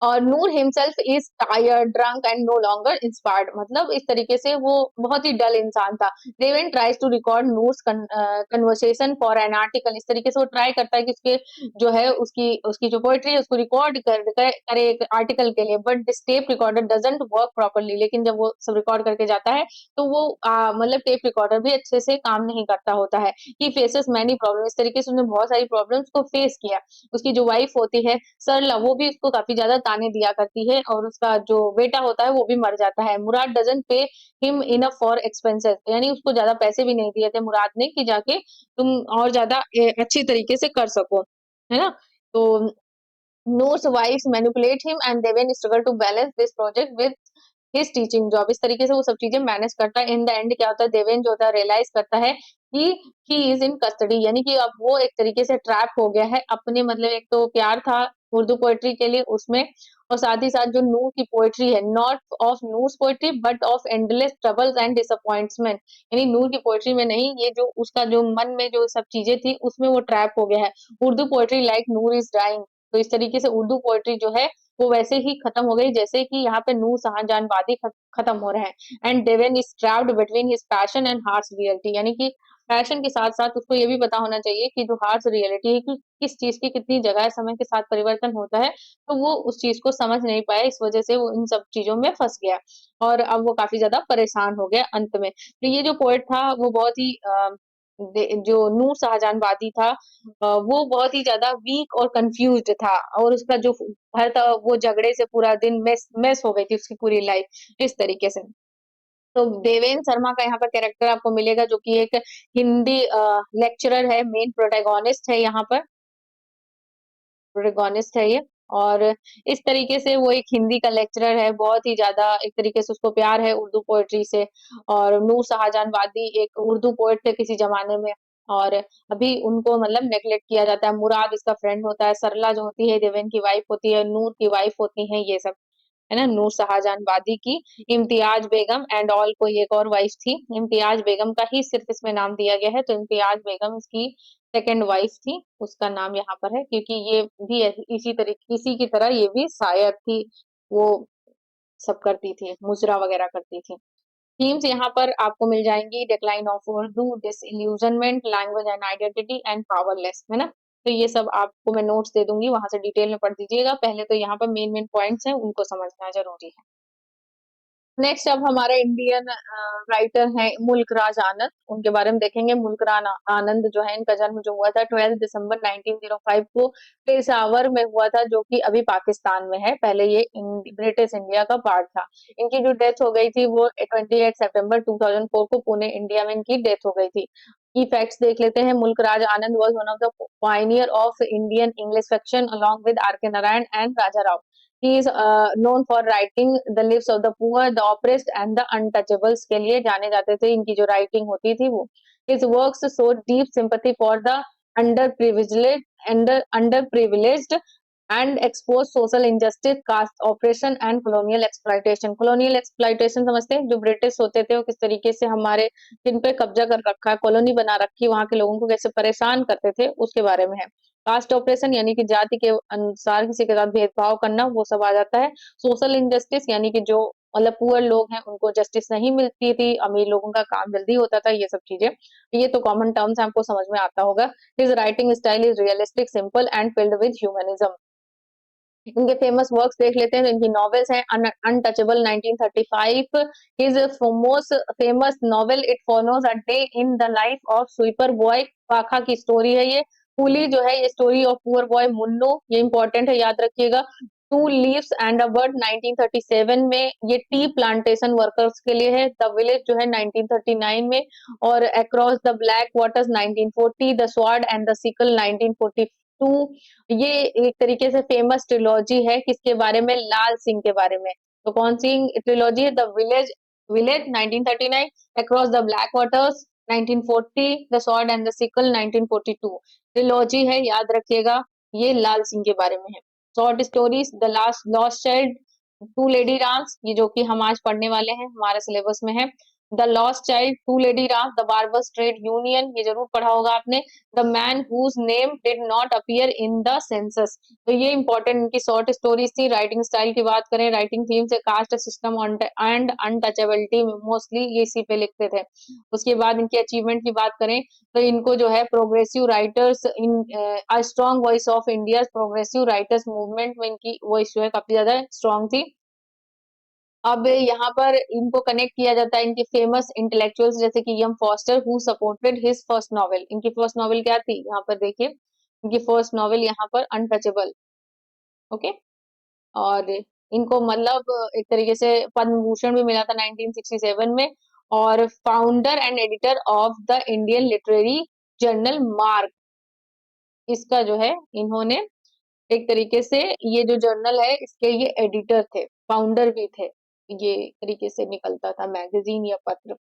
और Noor himself is tired, drunk and no longer inspired, मतलब इस तरीके से वो बहुत ही डल इंसान था। Deven tries to record Nur's conversation for an article, इस तरीके से वो ट्राई करता है कि उसके जो है उसकी उसकी जो पोएट्री है उसको रिकॉर्ड करे एक आर्टिकल के लिए, but this tape recorder doesn't work properly, लेकिन जब वो सब रिकॉर्ड करके जाता है तो वो मतलब टेप रिकॉर्डर भी अच्छे से काम नहीं करता होता है। ही फेसेस मैनी प्रॉब्लम, इस तरीके से उसने बहुत सारी प्रॉब्लम्स को फेस किया। उसकी जो वाइफ होती है सरला, वो भी उसको काफी ज्यादा ताने दिया करती है और उसका जो बेटा होता है वो भी मर जाता है। Murad doesn't pay him enough for expenses, यानी उसको ज्यादा पैसे भी नहीं दिए थे मुराद ने कि जाके तुम और ज्यादा अच्छी तरीके से कर सको, है ना। तो Noor's wives manipulate him and they then struggle to balance this project with his teaching job, इस तरीके से वो सब चीजें मैनेज करता है। इन द एंड क्या होता है, देवेन जो होता है रियलाइज करता है कि ही इज इन कस्टडी, यानी कि अब वो एक तरीके से ट्रैप हो गया है अपने, मतलब एक तो प्यार था उर्दू पोएट्री के लिए उसमें, और साथ ही साथ जो नूर की पोएट्री है, not of Noor's poetry but of endless troubles and disappointment, यानी नूर की पोएट्री में नहीं, ये जो उसका जो मन में जो सब चीजें थी उसमें वो ट्रैप हो गया है। Urdu poetry like Nur is dying, तो इस तरीके से उर्दू पोएट्री जो है वो वैसे ही खत्म हो गई जैसे कि यहाँ पे नूर शाहजहां वादी खत्म हो रहे हैं। And Deven is trapped between his passion and harsh reality, यानी कि पैशन के साथ साथ उसको ये भी पता होना चाहिए कि जो हार्श रियलिटी है कि किस चीज की कितनी जगह समय के साथ परिवर्तन होता है, तो वो उस चीज को समझ नहीं पाया, इस वजह से वो इन सब चीजों में फंस गया और अब वो काफी ज्यादा परेशान हो गया अंत में। तो ये जो पोएट था वो बहुत ही जो नूर शाहजहां वादी था, वो बहुत ही ज़्यादा वीक और कंफ्यूज्ड था और उसका जो घर था वो झगड़े से पूरा दिन मेस मेस हो गई थी उसकी पूरी लाइफ, इस तरीके से। तो देवेन शर्मा का यहाँ पर कैरेक्टर आपको मिलेगा जो कि एक हिंदी लेक्चरर है, मेन प्रोटैगनिस्ट है यहाँ पर, प्रोटैगनिस्ट है ये। और इस तरीके से वो एक हिंदी का लेक्चरर है, बहुत ही ज़्यादा एक तरीके से उसको प्यार है उर्दू पोएट्री से। और नूर शाहजहां वादी एक उर्दू पोएट थे किसी ज़माने में और अभी उनको मतलब नेगलेक्ट किया जाता है। मुराद इसका फ्रेंड होता है, सरला जो होती है देवेन की वाइफ होती है, नूर की वाइफ होती हैं ये सब, है ना, नूर शाहजहां वादी की। इम्तियाज बेगम एंड ऑल, कोई एक और वाइफ थी, इम्तियाज बेगम का ही सिर्फ इसमें नाम दिया गया है, तो इम्तियाज बेगम इसकी सेकंड वाइफ थी, उसका नाम यहाँ पर है क्योंकि ये भी इसी तरीके इसी की तरह ये भी शायर थी, वो सब करती थी, मुजरा वगैरह करती थी। थीम्स यहाँ पर आपको मिल जाएंगी, decline of Urdu, disillusionment, language and identity and powerless, है ना। तो ये सब आपको मैं नोट्स दे दूंगी, वहां से डिटेल में पढ़ दीजिएगा, पहले तो यहाँ पर मेन मेन पॉइंट्स हैं उनको समझना जरूरी है। नेक्स्ट अब हमारे इंडियन राइटर हैं मुल्क राज आनंद, उनके बारे में देखेंगे। मुल्क राज आनंद जो है, इनका जन्म जो हुआ था 12 दिसंबर 1905 को पेशावर में हुआ था, जो कि अभी पाकिस्तान में है, पहले ये ब्रिटिश इंडिया का पार्ट था। इनकी जो डेथ हो गई थी वो 28 सितंबर 2004 को पुणे इंडिया में इनकी डेथ हो गई थी। की फैक्ट्स देख लेते हैं। Mulk Raj Anand was one of the pioneer of Indian English fiction along with R K Narayan and Raja Rao. He is known for writing the lives of the poor, the oppressed and the untouchables के लिए जाने जाते थे, इनकी जो राइटिंग होती थी वो। His works show deep sympathy for the underprivileged underprivileged and expose social injustice, caste oppression and colonial exploitation. Colonial exploitation समझते हैं, जो ब्रिटिश होते थे वो किस तरीके से हमारे जिन पे कब्जा कर रखा है, कॉलोनी बना रखी, वहां के लोगों को कैसे परेशान करते थे उसके बारे में है। कास्ट ऑपरेशन यानी कि जाति के अनुसार किसी के साथ भेदभाव करना, वो सब आ जाता है। सोशल इंजस्टिस यानी कि जो मतलब पुअर लोग हैं उनको जस्टिस नहीं मिलती थी, अमीर लोगों का काम जल्दी होता था, ये सब चीजें। ये तो कॉमन टर्म्स आपको समझ में आता होगा। His writing style is realistic, simple and filled with humanism. इनके फेमस वर्क्स देख लेते हैं। तो इनकी नॉवेल्स हैं untouchable 1935, his most famous novel it follows a day in the life of sweeper boy Bakha की स्टोरी है ये। कूली जो है ये story of poor boy Munoo, ये इंपॉर्टेंट है, याद रखिएगा। Two leaves and a bird 1937 में, ये टी प्लांटेशन वर्कर्स के लिए है। द विलेज जो है 1939 में, और across the black waters 1940, the sword and the sickle 1942। ये एक तरीके से फेमस ट्रिलॉजी है, किसके बारे में? लाल सिंह के बारे में। तो कौन सी ट्रिलॉजी है? The village, village 1939, across the black waters 1940, the sword and the sickle 1942। Trilogy है, याद रखिएगा, ये लाल सिंह के बारे में है। Short stories, the last lost child, two lady Rams, ये जो कि हम आज पढ़ने वाले हैं, हमारे सिलेबस में है। The lost child, two lady Rams, the barber's trade union, ये जरूर पढ़ा होगा आपने। The man whose name did not appear in the census. तो ये इंपॉर्टेंट इनकी शॉर्ट स्टोरीज थी। राइटिंग स्टाइल की बात करें, राइटिंग थीम से caste system and untouchability, mostly ये इसी पे लिखते थे। उसके बाद इनकी अचीवमेंट की बात करें, तो इनको जो है progressive writers in a strong voice of India, progressive writers movement में इनकी वॉइस जो है काफी ज्यादा स्ट्रॉन्ग थी। अब यहाँ पर इनको कनेक्ट किया जाता है इनके फेमस इंटेलेक्चुअल्स जैसे कि M Forster, who supported his first novel. इनकी फर्स्ट नॉवेल क्या थी? यहाँ पर देखिए, इनकी फर्स्ट नॉवेल यहाँ पर अनटचेबल। ओके। और इनको मतलब एक तरीके से पद्म भूषण भी मिला था 1967 में। और founder and editor of the Indian literary journal mark, इसका जो है इन्होंने एक तरीके से, ये जो जर्नल है इसके ये एडिटर थे, फाउंडर भी थे। ये तरीके से निकलता था मैगजीन या पत्र।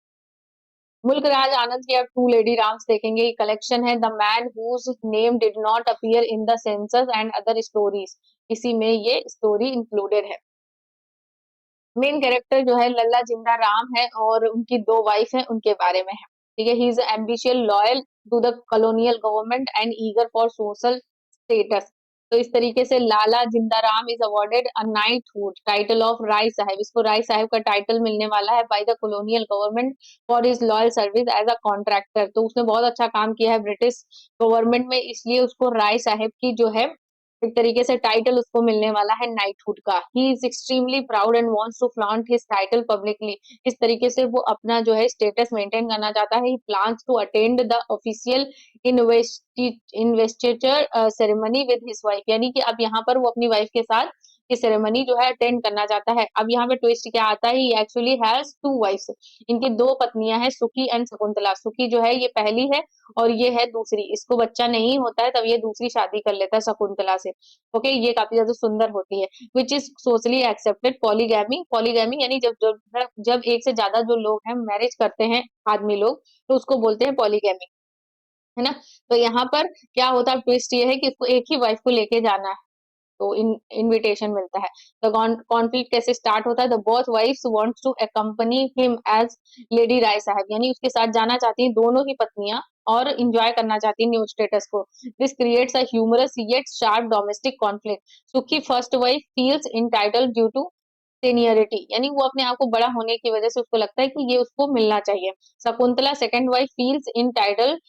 मुल्क राज आनंद की आप टू लेडी राम्स देखेंगे, कलेक्शन है the man whose name did not appear in the census and other stories, इसी में ये स्टोरी इंक्लूडेड है। मेन कैरेक्टर जो है लल्ला जिंदा राम है, और उनकी दो वाइफ है, उनके बारे में है। ठीक है, he is ambitious loyal to the colonial government and eager for social status. तो इस तरीके से Lala Jinda Ram is awarded a knighthood title of Rai Sahab, इसको राय साहब का टाइटल मिलने वाला है by the colonial government for his loyal service as a contractor. तो उसने बहुत अच्छा काम किया है ब्रिटिश गवर्नमेंट में, इसलिए उसको राय साहब की जो है एक तरीके से टाइटल उसको मिलने वाला है नाइटहुड का। He is extremely proud and wants to flaunt his title publicly. इस तरीके से वो अपना जो है स्टेटस मेंटेन करना चाहता है। He plans to attend the official investiture ceremony with his wife, यानी कि अब यहाँ पर वो अपनी वाइफ के साथ ये सेरेमनी जो है अटेंड करना चाहता है। अब यहाँ पे ट्विस्ट क्या आता है, ही एक्चुअली हैज टू वाइफ्स, इनकी दो पत्नियां हैं, सुखी एंड शकुंतला। सुखी जो है ये पहली है, और ये है दूसरी। इसको बच्चा नहीं होता है तब ये दूसरी शादी कर लेता है शकुंतला से। ओके, ये काफी ज्यादा सुंदर होती है। Which is socially accepted polygamy, polygamy यानी जब जब जब एक से ज्यादा जो लोग हैं मैरिज करते हैं आदमी लोग, तो उसको बोलते हैं पॉलीगैमी, है ना। तो यहाँ पर क्या होता है, ट्विस्ट ये है कि इसको एक ही वाइफ को लेके जाना है, तो इनविटेशन मिलता है। तो कॉन्फ्लिक्ट कैसे स्टार्ट होता है, the both wives wants to accompany him as lady Rai Sahab, यानी उसके साथ जाना चाहती हैं दोनों ही पत्नियां, और इंजॉय करना चाहती हैं न्यू स्टेटस को। This creates a humorous yet sharp domestic conflict. Sukhi first wife feels entitled due to seniority, यानी वो अपने आप को बड़ा होने की वजह से उसको लगता है कि ये उसको मिलना चाहिए। Shakuntala second wife feels entitled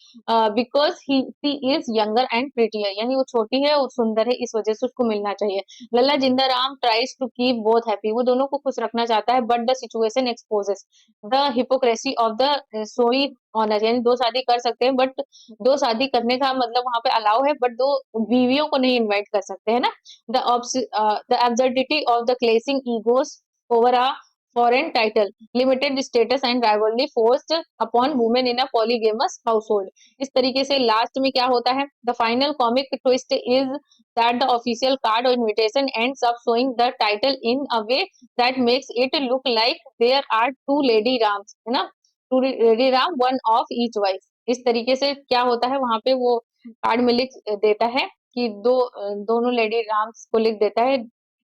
because he she is younger and prettier, यानी वो छोटी है और सुंदर है, इस वजह से उसको मिलना चाहिए। Lalla Jinda Ram tries to keep both happy, वो दोनों को खुश रखना चाहता है, but the situation exposes the hypocrisy of the so honour, यानी दो शादी कर सकते हैं, बट दो शादी करने का मतलब वहां पे अलाउ है, बट दो बीवियों को नहीं इनवाइट कर सकते, है ना। The absurdity of the clashing egos over a foreign title, limited status and rivalry forced upon women in a polygamous household। इस तरीके से लास्ट में क्या होता है, the final comic twist is that the official card or invitation ends up showing the title in a way that makes it look like there are two lady rams, है ना, two lady ram, one of each wife। इस तरीके से क्या होता है, वहां पे वो कार्ड में लिख देता है कि दोनों लेडी राम्स को लिख देता है,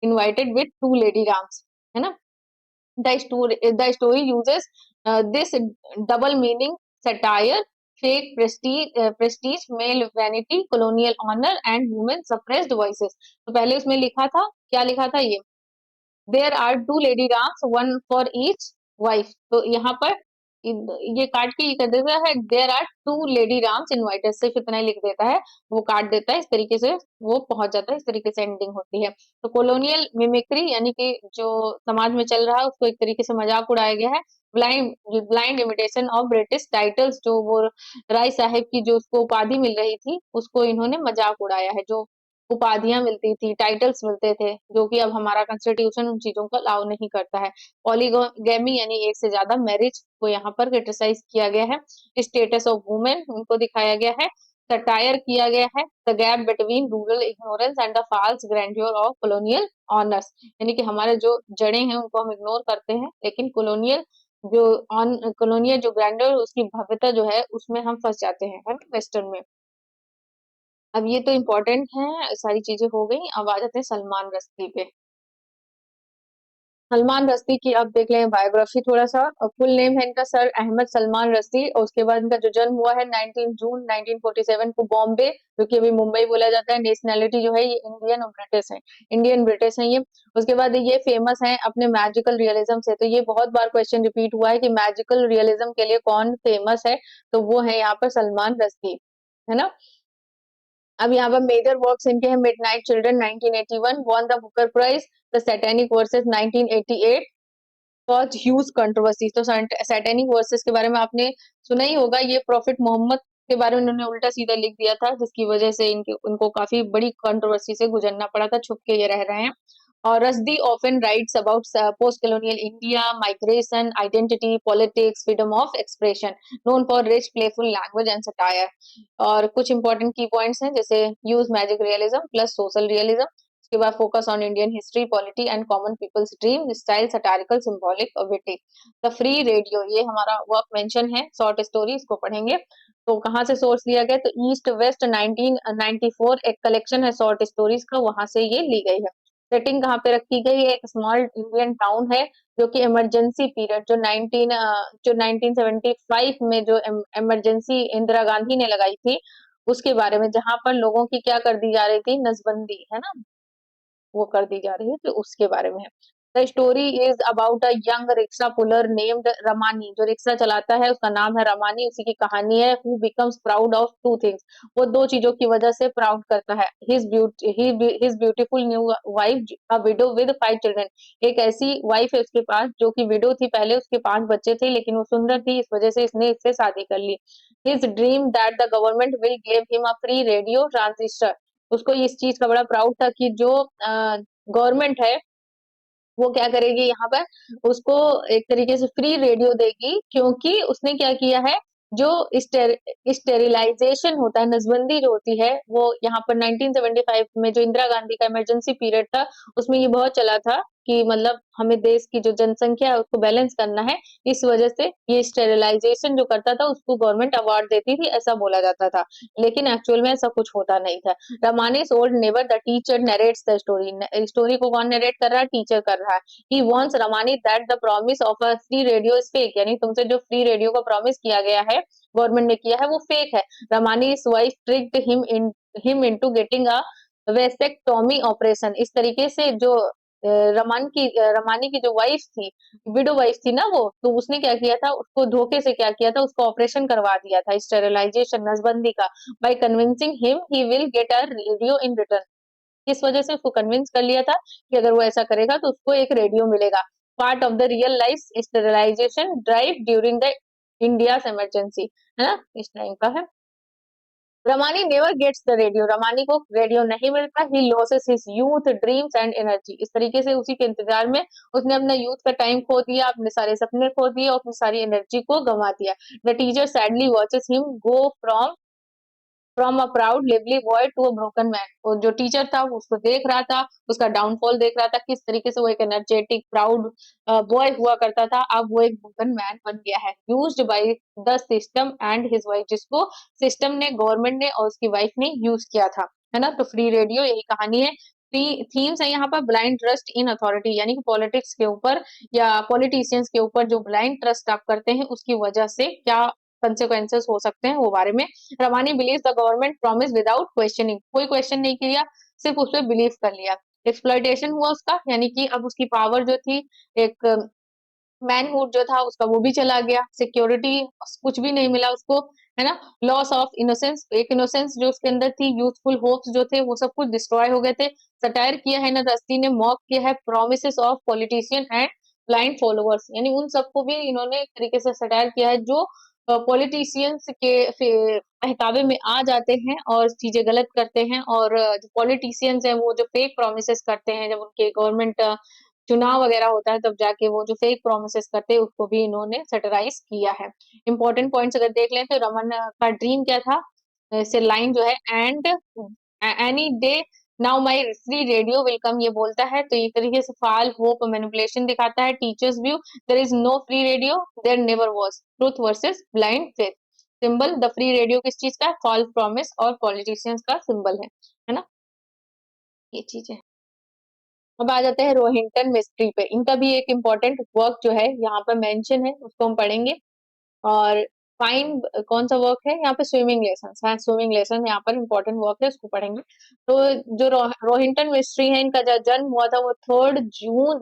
invited with two lady Rams, है ना। The story uses this double meaning satire, fake prestige, male vanity, colonial honour and women suppressed voices. तो पहले उसमें लिखा था, क्या लिखा था ये, there are two lady Rams, one for each wife. तो यहाँ पर ये काट के ये कर देता है, there are two lady Rams invited, सिर्फ इतना ही लिख देता है, वो काट देता है, इस तरीके से वो पहुंच जाता है, इस तरीके से एंडिंग होती है। तो कॉलोनियल मिमिक्री यानी कि जो समाज में चल रहा है उसको एक तरीके से मजाक उड़ाया गया है। Blind blind imitation of British titles, जो वो राय साहेब की जो उसको उपाधि मिल रही थी उसको इन्होंने मजाक उड़ाया है। जो उपाधियां मिलती थी, टाइटल्स मिलते थे, जो कि अब हमारा कॉन्स्टिट्यूशन उन चीजों को अलाउ नहीं करता है। पॉलीगैमी यानी एक से ज्यादा मैरिज को यहाँ पर क्रिटिसाइज किया गया है। स्टेटस ऑफ वुमेन उनको दिखाया गया है। सटायर किया गया है the gap between rural ignorance and the false grandeur of colonial honours, यानी कि हमारे जो जड़ें हैं उनको हम इग्नोर करते हैं, लेकिन कॉलोनियल जो ऑन कॉलोनियल जो ग्रैंडर उसकी भव्यता जो है उसमें हम फंस जाते हैं, है ना, वेस्टर्न में। अब ये तो इम्पोर्टेंट है, सारी चीजें हो गई, अब आ जाते हैं सलमान रश्दी पे। सलमान रश्दी की अब देख लें बायोग्राफी थोड़ा सा। फुल नेम है इनका सर अहमद सलमान रश्दी, और उसके बाद इनका जो जन्म हुआ है 19 जून 1947 को बॉम्बे, जो कि अभी मुंबई बोला जाता है। नेशनैलिटी जो है ये इंडियन और ब्रिटिश है, इंडियन ब्रिटिश है ये। उसके बाद ये फेमस है अपने मैजिकल रियलिज्म से। तो ये बहुत बार क्वेश्चन रिपीट हुआ है कि मैजिकल रियलिज्म के लिए कौन फेमस है, तो वो है यहाँ पर सलमान रश्दी, है ना। अब यहाँ पर मेजर वर्क्स इनके हैं midnight children 1981, won the Booker prize, the satanic verses 1988, cause huge controversy. तो सैटेनिक वर्सेस के बारे में आपने सुना ही होगा, ये प्रॉफिट मोहम्मद के बारे में उन्होंने उल्टा सीधा लिख दिया था, जिसकी वजह से इनके उनको काफी बड़ी कंट्रोवर्सी से गुजरना पड़ा था, छुप के ये रह रहे हैं। और Rushdie often writes about post colonial India, migration, identity, politics, freedom of expression, known for rich playful language and satire. और कुछ इंपॉर्टेंट की पॉइंट्स हैं, जैसे use magic realism plus social realism, उसके बाद focus on Indian history, polity and common peoples dream, style satirical, symbolic और witty. The free radio, ये हमारा वर्क मेंशन है, शॉर्ट स्टोरी, इसको पढ़ेंगे। तो कहाँ से सोर्स लिया गया, तो ईस्ट वेस्ट 1994 एक कलेक्शन है शॉर्ट स्टोरीज का, वहां से ये ली गई है। सेटिंग कहाँ पे रखी गई है, एक स्मॉल इंडियन टाउन है, जो कि इमरजेंसी पीरियड जो 1975 में जो इमरजेंसी इंदिरा गांधी ने लगाई थी उसके बारे में, जहां पर लोगों की क्या कर दी जा रही थी, नसबंदी, है ना, वो कर दी जा रही है, तो उसके बारे में है। The story is about a young rickshaw puller named Ramani, जो रिक्शा चलाता है उसका नाम है रमानी, उसी की कहानी है। Who becomes proud of two things, वो दो चीजों की वजह से प्राउड करता है। His beautiful new wife, a window with 5 children, एक ऐसी वाइफ है उसके पास जो कि विडो थी, पहले उसके 5 बच्चे थे, लेकिन वो सुंदर थी, इस वजह से इसने इससे शादी कर ली। His dream that the government will give him a free radio transistor, उसको इस चीज का बड़ा प्राउड था कि जो गवर्नमेंट है वो क्या करेगी यहाँ पर, उसको एक तरीके से फ्री रेडियो देगी, क्योंकि उसने क्या किया है, जो स्टेरिलाइजेशन होता है, नसबंदी जो होती है, वो यहाँ पर 1975 में जो इंदिरा गांधी का इमरजेंसी पीरियड था उसमें ये बहुत चला था कि मतलब हमें देश की जो जनसंख्या है उसको बैलेंस करना है, इस वजह से ये स्टेरिलाइजेशन जो करता था उसको गवर्नमेंट अवार्ड देती थी, ऐसा बोला जाता था, लेकिन एक्चुअल में ऐसा कुछ होता नहीं था। रमानी's old neighbor, the teacher narrates the story, story को कौन नरेट कर रहा है, टीचर कर रहा है। he wants Ramani that the promise of a free radio is fake, यानी तुमसे जो फ्री रेडियो का प्रॉमिस किया गया है, गवर्नमेंट ने किया है, वो फेक है। रमानी's wife tricked him into getting a vasectomy operation, इस तरीके से जो रमानी की जो वाइफ थी, विडो वाइफ थी ना वो, तो उसने क्या किया था, उसको धोखे से क्या किया था, उसको ऑपरेशन करवा दिया था, स्टेरिलाइजेशन, नसबंदी का, by convincing him he will get a radio in return. किस वजह से उसको कन्विंस कर लिया था कि अगर वो ऐसा करेगा तो उसको एक रेडियो मिलेगा। Part of the real life sterilization drive during the India emergency, है ना, इस टाइम का है। Ramani never gets the radio, Ramani को रेडियो नहीं मिलता। He loses his youth dreams and energy, इस तरीके से उसी के इंतजार में उसने अपना यूथ का टाइम खो दिया, अपने सारे सपने खो दिए और अपनी सारी एनर्जी को गंवा दिया। The teacher sadly watches him go from a proud lively boy to a broken man, और जो टीचर था वो उसको देख रहा था, उसका डाउनफॉल देख रहा था, किस तरीके से वो एक एनर्जेटिक प्राउड बॉय हुआ करता था, अब वो एक ब्रोकन मैन बन गया है। Used by the system and his wife, जिसको सिस्टम ने, गवर्नमेंट ने और उसकी वाइफ ने यूज किया था, है ना। तो फ्री रेडियो यही कहानी है। थीम्स है यहाँ पर ब्लाइंड ट्रस्ट इन अथॉरिटी, यानी कि पॉलिटिक्स के ऊपर या पॉलिटिशियंस के ऊपर जो ब्लाइंड ट्रस्ट आप करते हैं उसकी वजह से क्या कंसिक्वेंसेस हो सकते हैं, वो बारे में। Ramani believe the government promise without questioning, कोई क्वेश्चन नहीं किया, सिर्फ उस पर बिलीव कर लिया। एक्सप्लॉइटेशन हुआ उसका, यानी कि अब उसकी पावर जो थी, एक मैनहुड जो था उसका वो भी चला गया, सिक्योरिटी कुछ भी नहीं मिला उसको, है ना। लॉस ऑफ इनोसेंस, एक इनोसेंस जो उसके अंदर थी, यूथफुल होप्स जो थे वो सब कुछ डिस्ट्रॉय हो गए थे। सटायर किया है ना दस्ती ने, मॉक किया है promises of politician and blind followers, यानी उन सबको भी इन्होंने एक तरीके से सटायर किया है जो पॉलिटिशियंस के बहकावे में आ जाते हैं और चीजें गलत करते हैं, और जो पॉलिटिशियंस हैं वो जो फेक प्रोमिसेस करते हैं, जब उनके गवर्नमेंट चुनाव वगैरह होता है तब जाके वो जो फेक प्रोमिसेस करते हैं उसको भी इन्होंने सैटिराइज किया है। इंपॉर्टेंट पॉइंट्स अगर देख लें तो रमन का ड्रीम क्या था, से लाइन जो है, and any day now my free radio will come, ये बोलता है, तो एक तरीके से फाल होप मैनिपुलेशन दिखाता है। Teacher's view, there is no free radio, there never was, truth versus blind faith. Symbol the free radio किस चीज का, फॉल्स प्रॉमिस और पॉलिटिशियंस का सिंबल है ना, ये चीज है। अब आ जाते हैं रोहिंटन मिस्ट्री पे, इनका भी एक इम्पोर्टेंट वर्क जो है यहाँ पर मेंशन है, उसको हम पढ़ेंगे। और फाइन कौन सा वर्क है यहाँ पे, स्विमिंग लेसन है, स्विमिंग लेसन यहाँ पर इम्पोर्टेंट वर्क है, उसको पढ़ेंगे। तो जो रोहिंटन मिस्ट्री है, इनका जो जन्म हुआ था वो 3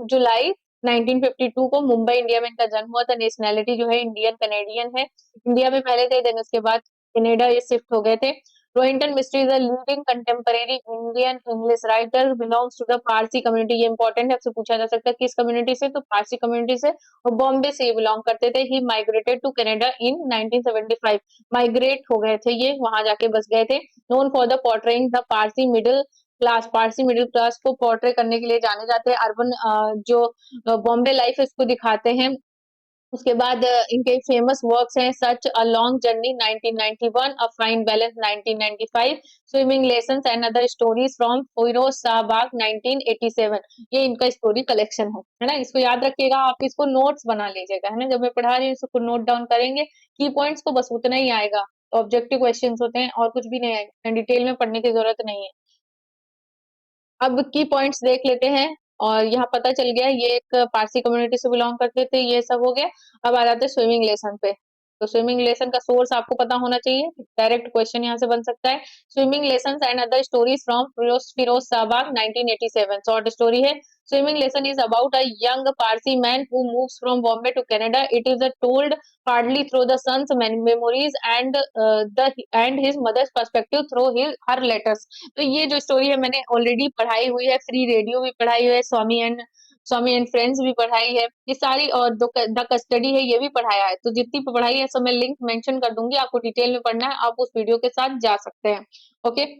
जुलाई 1952 को मुंबई इंडिया में इनका जन्म हुआ था। नेशनैलिटी जो है इंडियन कैनेडियन है, इंडिया में पहले थे, देन उसके बाद कनाडा ये शिफ्ट हो गए थे। Rohinton Mistry is a leading contemporary Indian English writer, belongs to the Parsi community, ये इंपॉर्टेंट है, आपसे पूछा जा सकता है किस कम्युनिटी से, तो पारसी कम्युनिटी से, और बॉम्बे से ये बिलोंग करते थे। He migrated to Canada in 1975, migrate हो गए थे ये, वहां जाके बस गए थे। Known for the portraying the Parsi middle class, Parsi middle class को पोर्ट्रे करने के लिए जाने जाते हैं। अर्बन जो बॉम्बे लाइफ है उसको दिखाते हैं। उसके बाद इनके फेमस वर्क्स हैं, such a long journey 1991, a fine balance 1995, swimming lessons and other stories from Firoz Shah Baag 1987, ये इनका स्टोरी कलेक्शन है ना। इसको याद रखिएगा, आप इसको नोट्स बना लीजिएगा, है ना, जब मैं पढ़ा रही हूँ इसको नोट डाउन करेंगे। की पॉइंट्स तो बस उतना ही आएगा, ऑब्जेक्टिव क्वेश्चंस होते हैं और कुछ भी नहीं आएगा, डिटेल में पढ़ने की जरूरत नहीं है। अब की पॉइंट्स देख लेते हैं, और यहाँ पता चल गया ये एक पारसी कम्युनिटी से बिलोंग करते थे, ये सब हो गया। अब आ जाते हैं स्विमिंग लेसन पे। तो स्विमिंग लेसन का सोर्स आपको पता होना चाहिए, डायरेक्ट क्वेश्चन यहाँ से बन सकता है। Swimming lesson and other stories from Firoz Shahbaag 1987, short story है। Swimming lesson is about a young Parsi man who moves from Bombay to Canada. It is told partly through the son's memories and the and his mother's perspective through her letters। तो ये जो story है मैंने already पढ़ाई हुई है, free radio भी पढ़ाई हुई है, स्वामी एंड फ्रेंड्स भी पढ़ाई है, ये सारी, और द कस्टडी है ये भी पढ़ाया है। तो जितनी पढ़ाई है सब मैं लिंक मेंशन कर दूंगी, आपको डिटेल में पढ़ना है आप उस वीडियो के साथ जा सकते हैं। ओके,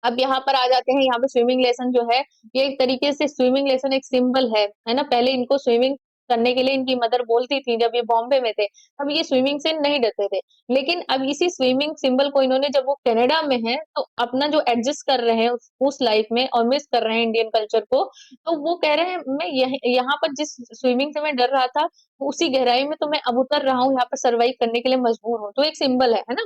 अब यहाँ पर आ जाते हैं, यहाँ पे स्विमिंग लेसन जो है, ये एक तरीके से स्विमिंग लेसन एक सिंबल है ना। पहले इनको स्विमिंग करने के लिए इनकी मदर बोलती थी, जब ये बॉम्बे में थे तब ये स्विमिंग से नहीं डरते थे। लेकिन अब इसी स्विमिंग सिंबल को इन्होंने, जब वो कनाडा में है तो अपना जो एडजस्ट कर रहे हैं उस लाइफ में और मिस कर रहे हैं इंडियन कल्चर को, तो वो कह रहे हैं मैं यहाँ पर जिस स्विमिंग से मैं डर रहा था उसी गहराई में तो मैं अब उतर रहा हूँ, यहाँ पर सर्वाइव करने के लिए मजबूर हूँ, तो एक सिंबल है ना।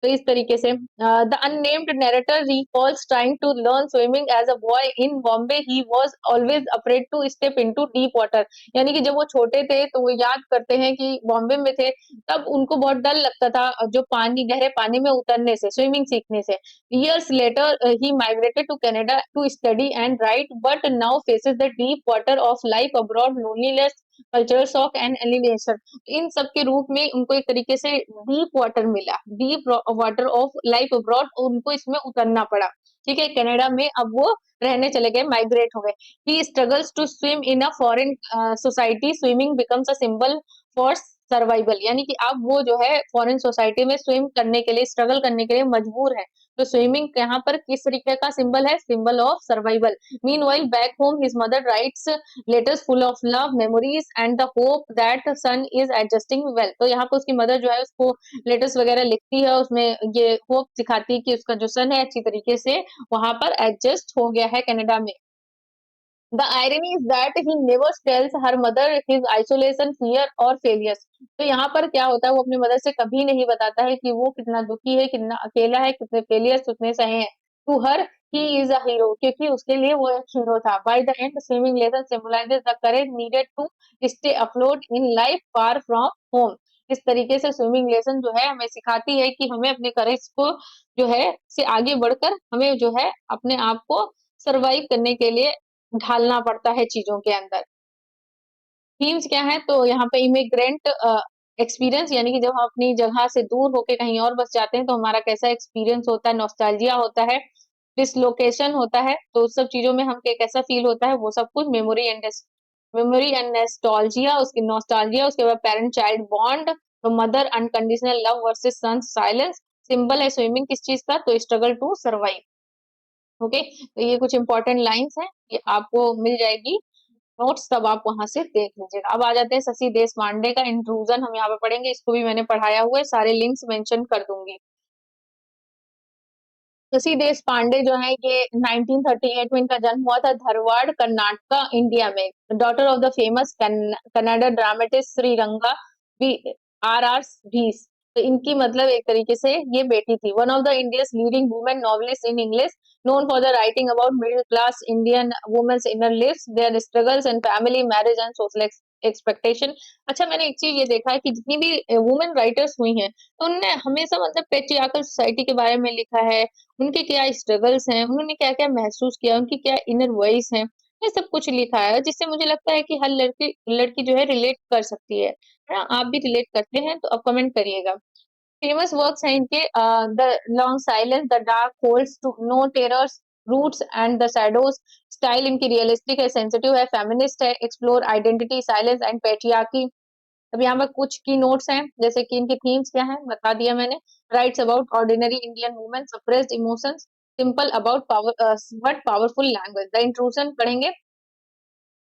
तो इस तरीके से the unnamed narrator recalls trying to learn swimming as a boy in Bombay, he was always afraid to step into deep water, यानी कि जब वो छोटे थे तो वो याद करते हैं कि बॉम्बे में थे तब उनको बहुत डर लगता था जो पानी, गहरे पानी में उतरने से, स्विमिंग सीखने से। years later he migrated to Canada to study and write, but now faces the deep water of life abroad, loneliness, cultural shock and alienation। इन सब के रूप में उनको एक तरीके से डीप वाटर मिला, deep water of life abroad, उनको इसमें उतरना पड़ा। ठीक है, कनाडा में अब वो रहने चले गए, माइग्रेट हो गए। He struggles to swim in a foreign society, swimming becomes a symbol for survival, यानी कि अब वो जो है फॉरेन सोसाइटी में स्विम करने के लिए, स्ट्रगल करने के लिए मजबूर है। तो स्विमिंग यहाँ पर किस तरीके का सिंबल है, symbol of survival. Meanwhile back home his mother writes letters full of love memories and the hope that son is adjusting well. तो यहाँ पे उसकी मदर जो है उसको लेटर्स वगैरह लिखती है, उसमें ये होप दिखाती है कि उसका जो सन है अच्छी तरीके से वहां पर एडजस्ट हो गया है कनाडा में। The irony is that he never tells her mother his isolation fear और फेलियर्स। तो यहाँ पर क्या होता है, वो अपनी मदर से कभी नहीं बताता है कि वो कितना दुखी है, कितना अकेला है, कितने फेलियर्स उसने सहे हैं। To her he is a hero, क्योंकि उसके लिए वो एक हीरो था। By the end swimming lesson symbolises the courage needed to stay afloat in life far from home. इस तरीके से स्विमिंग लेसन जो है हमें सिखाती है कि हमें अपने करेज को जो है से आगे बढ़कर हमें जो है अपने आप को सर्वाइव करने के लिए ढालना पड़ता है चीज़ों के अंदर। थीम्स क्या है तो यहाँ पे इमिग्रेंट एक्सपीरियंस यानी कि जब हम अपनी जगह से दूर होके कहीं और बस जाते हैं तो हमारा कैसा एक्सपीरियंस होता है, नॉस्टैल्जिया होता है, डिसलोकेशन होता है, तो उस सब चीज़ों में हम कैसा फ़ील होता है वो सब कुछ मेमोरी एंड नॉस्टैल्जिया, उसकी नॉस्टैल्जिया, उसके बाद पैरेंट चाइल्ड बॉन्ड, तो मदर अनकंडीशनल लव वर्सेस सन साइलेंस, सिंबल है स्विमिंग किस चीज़ का तो स्ट्रगल टू सर्वाइव। ओके, तो ये कुछ इंपॉर्टेंट लाइन्स हैं, ये आपको मिल जाएगी नोट्स तब आप वहां से देख लीजिएगा। अब आ जाते हैं शशि देशपांडे का इंट्रूजन हम यहाँ पे पढ़ेंगे, इसको भी मैंने पढ़ाया हुआ है, सारे लिंक्स मेंशन कर दूंगी। शशि देशपांडे जो है ये 1938 में इनका जन्म हुआ था धारवाड़ कर्नाटका इंडिया में, daughter of the famous Kannada dramatist Shriranga B R R भीस। तो इनकी मतलब एक तरीके से ये बेटी थी। One of the India's leading women novelist in English, known for the writing about middle class Indian women's inner lives, their struggles and family, marriage and social expectation। अच्छा, मैंने एक चीज ये देखा है कि जितनी भी वुमेन राइटर्स हुई हैं तो उन्होंने हमेशा मतलब पेट्रियार्कल सोसाइटी के बारे में लिखा है, उनके क्या स्ट्रगल्स हैं, उन्होंने क्या क्या महसूस किया, उनकी क्या इनर वॉइस है, ये सब कुछ लिखा है, जिससे मुझे लगता है कि हर लड़की लड़की जो है रिलेट कर सकती है ना। आप भी रिलेट करते हैं तो आप कमेंट करिएगा। फेमस वर्क्स हैं इनके the long silence, the dark holds, no terrors, roots and the shadows. Style इनकी रियलिस्टिक है, सेंसिटिव है, फेमिनिस्ट है, explore identity, silence and patriarchy. अब यहाँ पर कुछ की नोट्स हैं, जैसे कि इनके थीम्स क्या हैं बता दिया मैंने। Writes about ordinary Indian women, suppressed emotions, simple about power but powerful language. The intrusion पढ़ेंगे,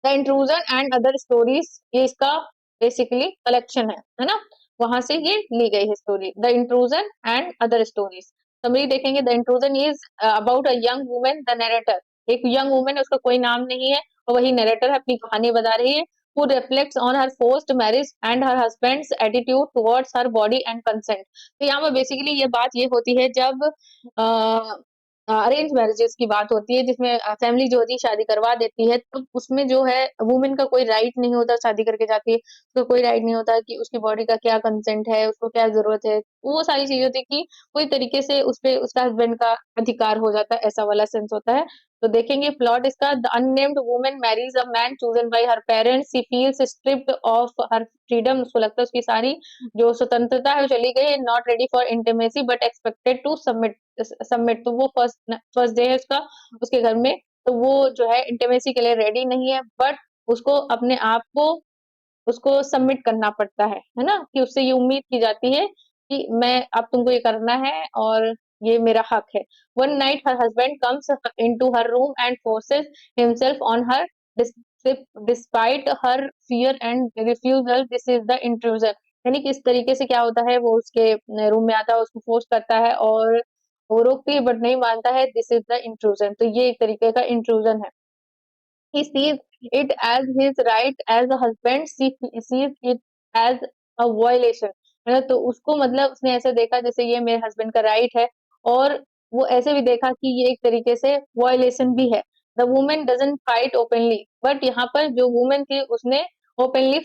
the intrusion and other stories, ये इसका बेसिकली कलेक्शन है ना, वहां से ये ली गई है story. The intrusion and other stories summary देखेंगे। The intrusion is about a young women, the narrator, एक यंग वुमेन है, उसका कोई नाम नहीं है और वही नरेटर है, अपनी कहानी बता रही है। who reflects on her forced marriage and her husband's attitude towards her body and consent। तो यहाँ पर बेसिकली ये बात ये होती है जब अरेंज मैरिजेस की बात होती है, जिसमें फैमिली जो होती है शादी करवा देती है, तो उसमें जो है वुमेन का कोई राइट नहीं होता, शादी करके जाती है तो कोई राइट नहीं होता कि उसकी बॉडी का क्या कंसेंट है, उसको क्या जरूरत है, वो सारी चीजें होती है कि कोई तरीके से उस पे उसका हस्बैंड का अधिकार हो जाता है, ऐसा वाला सेंस होता है। तो देखेंगे प्लॉट इसका। The unnamed women marries a man chosen by her parents, she feels stripped of her freedom, उसको लगता है उसकी सारी जो स्वतंत्रता है वो चली गई है। Not ready for intimacy but expected to submit submit, तो वो फर्स्ट फर्स्ट डे है उसका उसके घर में, तो वो जो है इंटीमेसी के लिए रेडी नहीं है, बट उसको अपने आप को उसको सबमिट करना पड़ता है ना, कि उससे ये उम्मीद की जाती है कि मैं अब तुमको ये करना है और ये मेरा हक है। One night her husband comes into her room and forces himself on her despite her fear and refusal, this is the intrusion. यानी कि इस तरीके से क्या होता है, वो उसके रूम में आता है, उसको फोर्स करता है और वो रोकती है बट नहीं मानता है, दिस इज द इंट्रूजन। तो ये एक तरीके का इंट्रूजन है। he sees it as his right as a husband, she sees it as a violation, है ना। तो उसको मतलब उसने ऐसे देखा जैसे ये मेरे हस्बैंड का राइट है, और वो ऐसे भी देखा कि ये एक तरीके से वायलेशन भी है। The women doesn't fight openly, but यहाँ पर जो वुमेन थी उसने ओपनली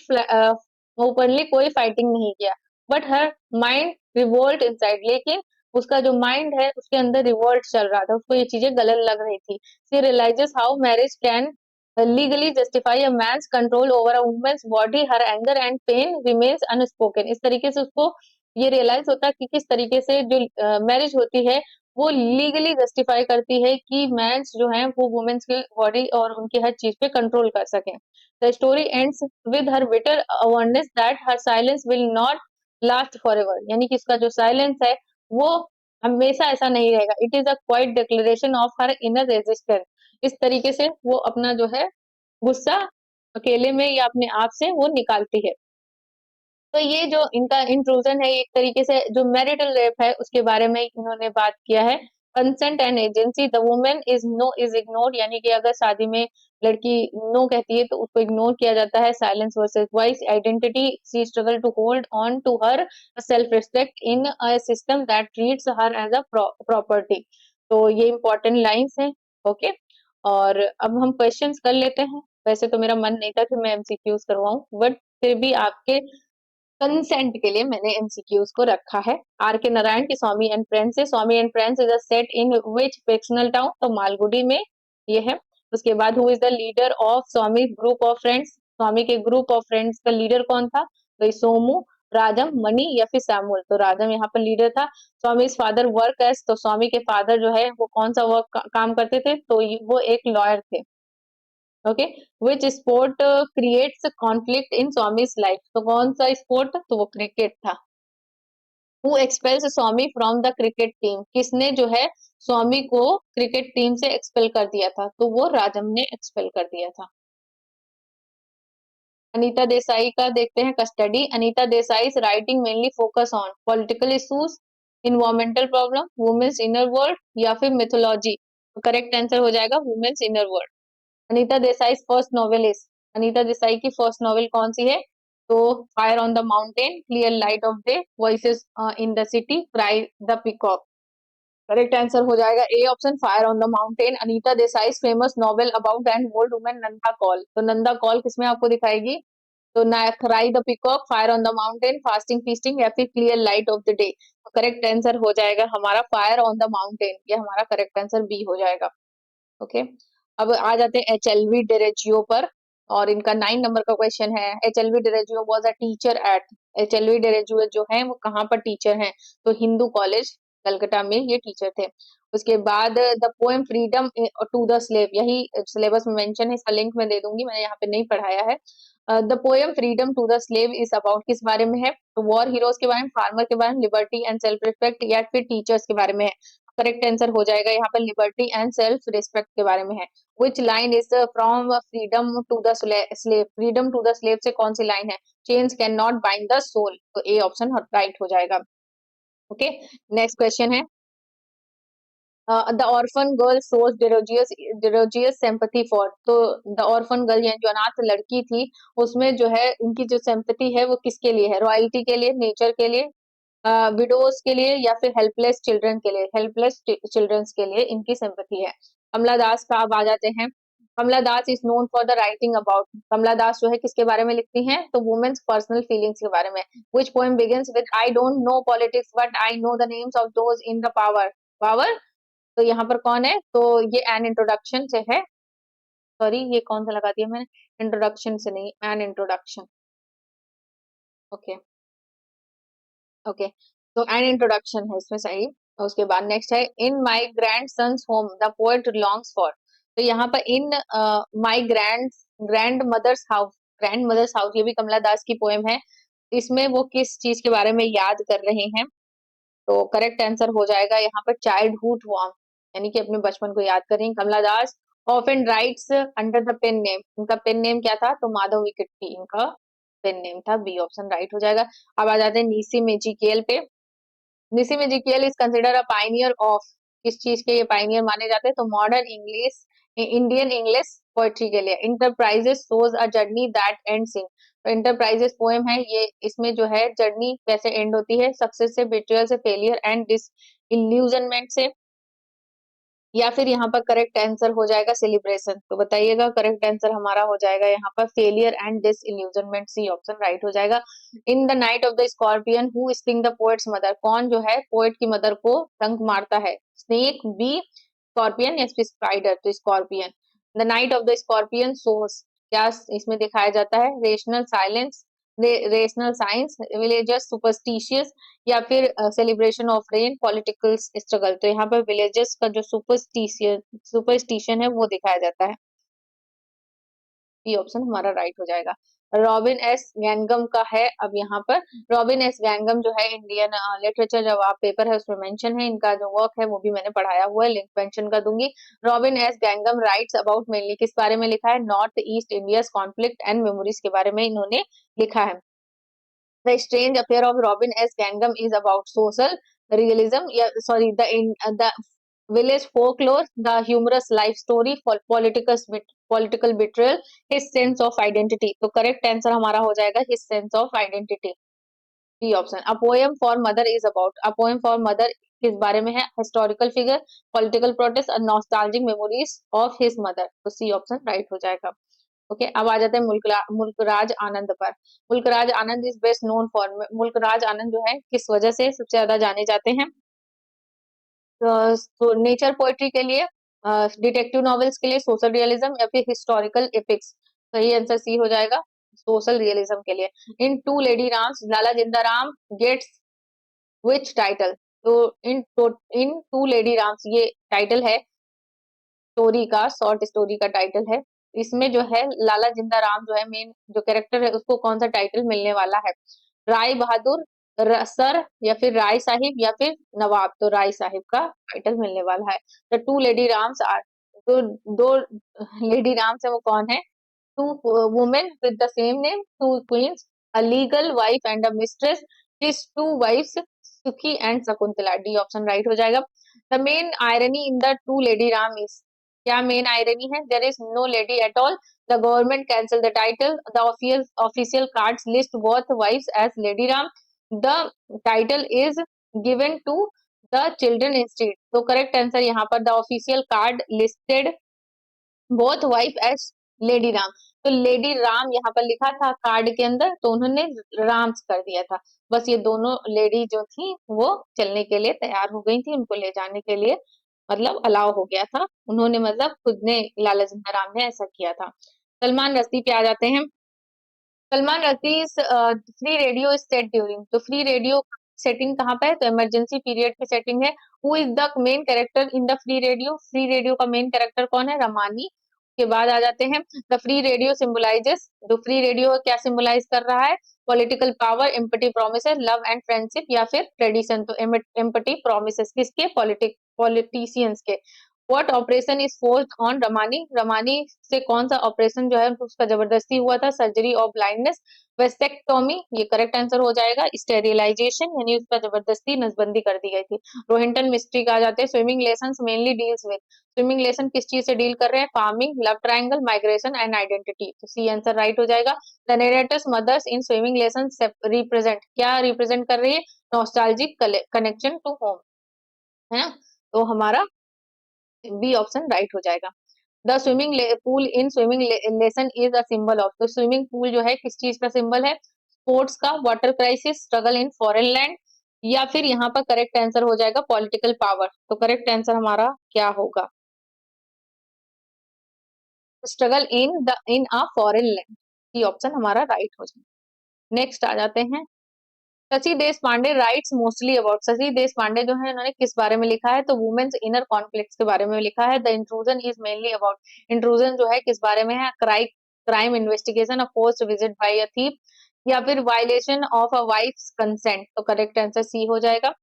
ओपनली कोई फाइटिंग नहीं किया, but her mind revolt inside, लेकिन उसका जो माइंड है उसके अंदर रिवोल्ट चल रहा था, उसको ये चीजें गलत लग रही थी। She realises how marriage can legally justify a man's control over a woman's body, her anger and pain remains unspoken। इस तरीके से उसको ये रियलाइज होता है कि किस तरीके से जो मैरिज होती है वो लीगली जस्टिफाई करती है कि मैंस जो है वो वुमेन्स की बॉडी और उनकी हर चीज पे कंट्रोल कर सके। The story ends with her bitter awareness that her silence will not last for ever, यानी कि इसका जो साइलेंस है वो हमेशा ऐसा नहीं रहेगा। It is a quite declaration of her inner resistance. इस तरीके से वो अपना जो है गुस्सा अकेले में या अपने आप से वो निकालती है। तो ये जो इनका इंट्रूजन है, एक तरीके से जो मैरिटल रेप है उसके बारे में इन्होंने बात किया है। Consent and agency, the women is no is ignored, यानी कि अगर शादी में लड़की नो कहती है तो उसको इग्नोर किया जाता है। Silence versus voice, identity, she struggle to hold on to her self respect in a system that treats her as a property. तो ये इंपॉर्टेंट लाइंस हैं। ओके, और अब हम क्वेश्चंस कर लेते हैं। वैसे तो मेरा मन नहीं था कि मैं एमसीक्यूज करवाऊं, बट फिर भी आपके कंसेंट के लिए मैंने एमसीक्यूज को रखा है। आर के नारायण की स्वामी एंड फ्रेंड्स है। Swami and friends is a set in which fictional town, तो मालगुडी में। ये है। उसके बाद who is the leader of Swami group of friends, Swami के ग्रुप ऑफ फ्रेंड्स का लीडर कौन था? तो ये सोमू, राजम, मणि या फिर सैमुअल। तो राजम यहाँ पर लीडर था। स्वामी फादर वर्क एज, तो स्वामी के फादर जो है वो कौन सा वर्क काम करते थे? तो वो एक लॉयर थे। Okay. Which sport creates conflict in Swami life, तो कौन सा स्पोर्ट? तो वो क्रिकेट था। Who expels Swami from the cricket team, किसने जो है स्वामी को क्रिकेट टीम से एक्सपेल कर दिया था? तो वो राजम ने एक्सपेल कर दिया था। अनीता देसाई का देखते हैं custody. Anita Desai writing mainly focus on political issues, environmental problem, women's inner world या फिर मिथोलॉजी। करेक्ट आंसर हो जाएगा women's inner world. Anita Desai first novel is, Anita Desai की फर्स्ट नॉवेल कौन सी है? तो fire on the mountain, clear light of day, voices in the city, cry the peacock. Correct answer हो जाएगा A option, fire on the mountain. Anita Desai famous novel about an old woman Nanda call, तो Nanda call किसमें आपको दिखाएगी? तो ना cry the peacock, fire on the mountain, fasting feasting या फिर clear light of the day. Correct answer हो जाएगा हमारा फायर ऑन द माउंटेन, ये हमारा करेक्ट आंसर बी हो जाएगा। ओके। अब आ जाते हैं एचएलवी डेरेजियो पर, और इनका 9 नंबर का क्वेश्चन है। HLV Derozio was a teacher at, HLV Derozio जो है वो कहाँ पर टीचर हैं? तो हिंदू कॉलेज कलकत्ता में ये टीचर थे। उसके बाद the poem freedom to the slave, यही सिलेबस में मेंशन है, इसका लिंक मैं दे दूंगी, मैंने यहाँ पे नहीं पढ़ाया है। The poem freedom to the slave is about किस बारे में है? तो वॉर हीरोज के बारे में, फार्मर के बारे में, लिबर्टी एंड सेल्फ रिस्पेक्ट या फिर टीचर्स के बारे में है? करेक्ट आंसर हो जाएगा यहाँ पर लिबर्टी एंड सेल्फ रिस्पेक्ट के बारे में है। Which line is from freedom to the slave, freedom to the slave से कौन सी लाइन है? Change can not bind the soul, तो ए ऑप्शन राइट हो जाएगा। ओके। नेक्स्ट क्वेश्चन है the orphan girl shows Derozio's sympathy for, तो the orphan girl यानी जो अनाथ लड़की थी, उसमें जो है इनकी जो सिंपैथी है वो किसके लिए है? रॉयल्टी के लिए, नेचर के लिए, विडोज के लिए या फिर हेल्पलेस चिल्ड्रन के लिए? हेल्पलेस चिल्ड्रंस के लिए इनकी सिंपैथी है। कमला दास का अब आ जाते हैं। Kamala Das is known for the writing about, Kamala Das जो है किसके बारे में लिखती हैं? तो वुमेन्स पर्सनल फीलिंग्स के बारे में। Which poem begins with I don't know politics but I know the names of those in the power, power. तो यहाँ पर कौन है? तो ये एन इंट्रोडक्शन से है। सॉरी, ये कौन सा लगा दिया मैंने? इंट्रोडक्शन से नहीं, एन इंट्रोडक्शन। ओके। ओके। तो एन इंट्रोडक्शन है इसमें सही। और उसके बाद नेक्स्ट है in my grandson's home the poet longs for, तो यहाँ पर in my grandmother's house, grandmother's house ये भी कमला दास की पोएम है। इसमें वो किस चीज के बारे में याद कर रहे हैं? तो करेक्ट आंसर हो जाएगा यहाँ पर चाइल्डहुड वार्म, यानी कि अपने बचपन को याद करें। Kamala Das often writes under the pen name, उनका पेन नेम क्या था? तो माधव विकेटी इनका पेन नेम था। बी ऑप्शन राइट हो जाएगा। अब आ जाते हैं नीसी मेजिकियल पे। Nissim Ezekiel is consider a pioneer of, किस चीज के ये पाइनियर माने जाते हैं? तो modern English, Indian English poetry के लिए। Enterprises shows a journey that ends in, तो इंटरप्राइजेस पोएम है ये, इसमें जो है जर्नी कैसे एंड होती है? सक्सेस से, बिट्रियल से, फेलियर एंड डिस इल्यूजनमेंट से, या फिर यहाँ पर करेक्ट आंसर हो जाएगा सेलिब्रेशन। तो बताइएगा करेक्ट आंसर हमारा हो जाएगा यहाँ पर failure and disillusionment, C option right हो जाएगा। In the night of the scorpion who sting the poet's mother, कौन जो है पोएट की मदर को डंक मारता है? स्नेक, बी, स्कॉर्पियन या फिर स्पाइडर? तो scorpion. The night of the scorpion shows, क्या इसमें दिखाया जाता है? Rational silence, rational science, villagers superstitious या फिर celebration of rain, political struggle. तो यहाँ पर विलेजेस का जो सुपरस्टिशन है वो दिखाया जाता है। ये ऑप्शन हमारा राइट हो जाएगा। रॉबिन एस गैंगम का है अब यहाँ पर। रॉबिन एस गैंगम जो है इंडियन लिटरेचर जवाब पेपर है उसमें मेंशन है, इनका जो वर्क है वो भी मैंने पढ़ाया हुआ है, लिंक मेंशन कर दूंगी। Robin S Ngangom writes about mainly किस बारे में लिखा है? North east India's conflict and memories के बारे में इन्होंने लिखा है। The strange affair of Robin S. Gangnam is about social realism. Yeah, sorry, the village folklore, the humorous life story, for political betrayal, his sense of identity. तो correct answer हमारा हो जाएगा his sense of identity. B option. A poem for mother is about. A poem for mother किस बारे में है? Historical figure, political protest, and nostalgic memories of his mother. तो C option right हो जाएगा। ओके। अब आ जाते हैं मुल्कराज आनंद पर। Mulkraj Anand is best known for, Mulkraj Anand जो है किस वजह से सबसे ज्यादा जाने जाते हैं? तो नेचर पोएट्री के लिए, डिटेक्टिव नॉवेल्स के लिए सोशल रियलिज्म या फिर हिस्टोरिकल एपिक्स। सही आंसर सी हो जाएगा, सोशल रियलिज्म के लिए। इन to lady Ram's Lala Jinda Ram gets which title. तो इन टू लेडी राम्स ये टाइटल है स्टोरी का, शॉर्ट स्टोरी का टाइटल है। इसमें जो है लाला जिंदा राम जो है मेन जो कैरेक्टर है उसको कौन सा टाइटल मिलने वाला है? राय बहादुर, सर, या फिर राय साहिब, या फिर नवाब। तो राय साहिब का टाइटल मिलने वाला है। The two lady Rams are, तो दो लेडी राम्स है वो कौन है? Two women with the same name, two queens, a legal wife and a mistress, his two wives Sukhi and Shakuntala. D option right हो जाएगा। The main irony in the two lady Ram is, क्या main irony है? There is no lady at all, the government cancel the title, the official cards list both wives as lady Ram, the title is given to the children institute. तो correct answer यहाँ पर the official card listed both wife as lady Ram. तो lady Ram यहाँ पर लिखा था card के अंदर, तो उन्होंने राम्स कर दिया था। बस ये दोनों लेडी जो थी वो चलने के लिए तैयार हो गई थी, उनको ले जाने के लिए मतलब अलाउ हो गया था। उन्होंने मतलब खुद ने, लाला जिंदा राम ने ऐसा किया था। सलमान रश्दी पे आ जाते हैं। Salman Rushdie free radio set during, तो फ्री रेडियो सेटिंग कहाँ पे है? तो इमरजेंसी पीरियड की सेटिंग है। Who is the main character in the free radio? Free radio का मेन कैरेक्टर कौन है? रमानी। के बाद आ जाते हैं द फ्री रेडियो सिंबलाइजेस, जो फ्री रेडियो क्या सिंबलाइज कर रहा है? Political power, empty promises, love and friendship, या फिर ट्रेडिशन। तो एम्पटी प्रोमिसेस किसके? पॉलिटिशियंस के। What operation is forced on Ramani? Ramani से कौन सा ऑपरेशन जो है उसका जबरदस्ती हुआ था? सर्जरी ऑफ ब्लाइंडनेस, वेस्टेक्टोमी, ये करेक्ट आंसर हो जाएगा। स्टेरिलाइजेशन यानी उसका जबरदस्ती नसबंदी कर दी गई थी। रोहिंटन मिस्ट्री का आ जाते हैं। Swimming lessons mainly deals with, swimming lesson किस चीज से डील कर रहे हैं? Farming, love triangle, migration and identity. तो सी आंसर राइट हो जाएगा। The narrator's mother's in swimming lesson represent, क्या रिप्रेजेंट कर रही है? नॉस्टैल्जिक कनेक्शन टू होम, है ना? तो हमारा बी ऑप्शन राइट हो जाएगा। The swimming pool in swimming lesson is a symbol of, तो स्विमिंग पूल जो है किस चीज का सिंबल है? स्पोर्ट्स का, water crisis, struggle in foreign land, या फिर यहाँ पर करेक्ट आंसर हो जाएगा पॉलिटिकल पावर। तो करेक्ट आंसर हमारा क्या होगा? Struggle in a foreign land, ये ऑप्शन हमारा राइट हो जाएगा। नेक्स्ट आ जाते हैं। Shashi Deshpande writes mostly about, Shashi देश पांडे जो है इन्होंने किस बारे में लिखा है? तो वुमेन्स इनर कॉन्फ्लिक्ट्स के बारे में लिखा है। The intrusion is mainly about, intrusion जो है किस बारे में है? Crime investigation, a forced visit by a thief, या फिर violation of a wife's consent. तो करेक्ट आंसर सी हो जाएगा।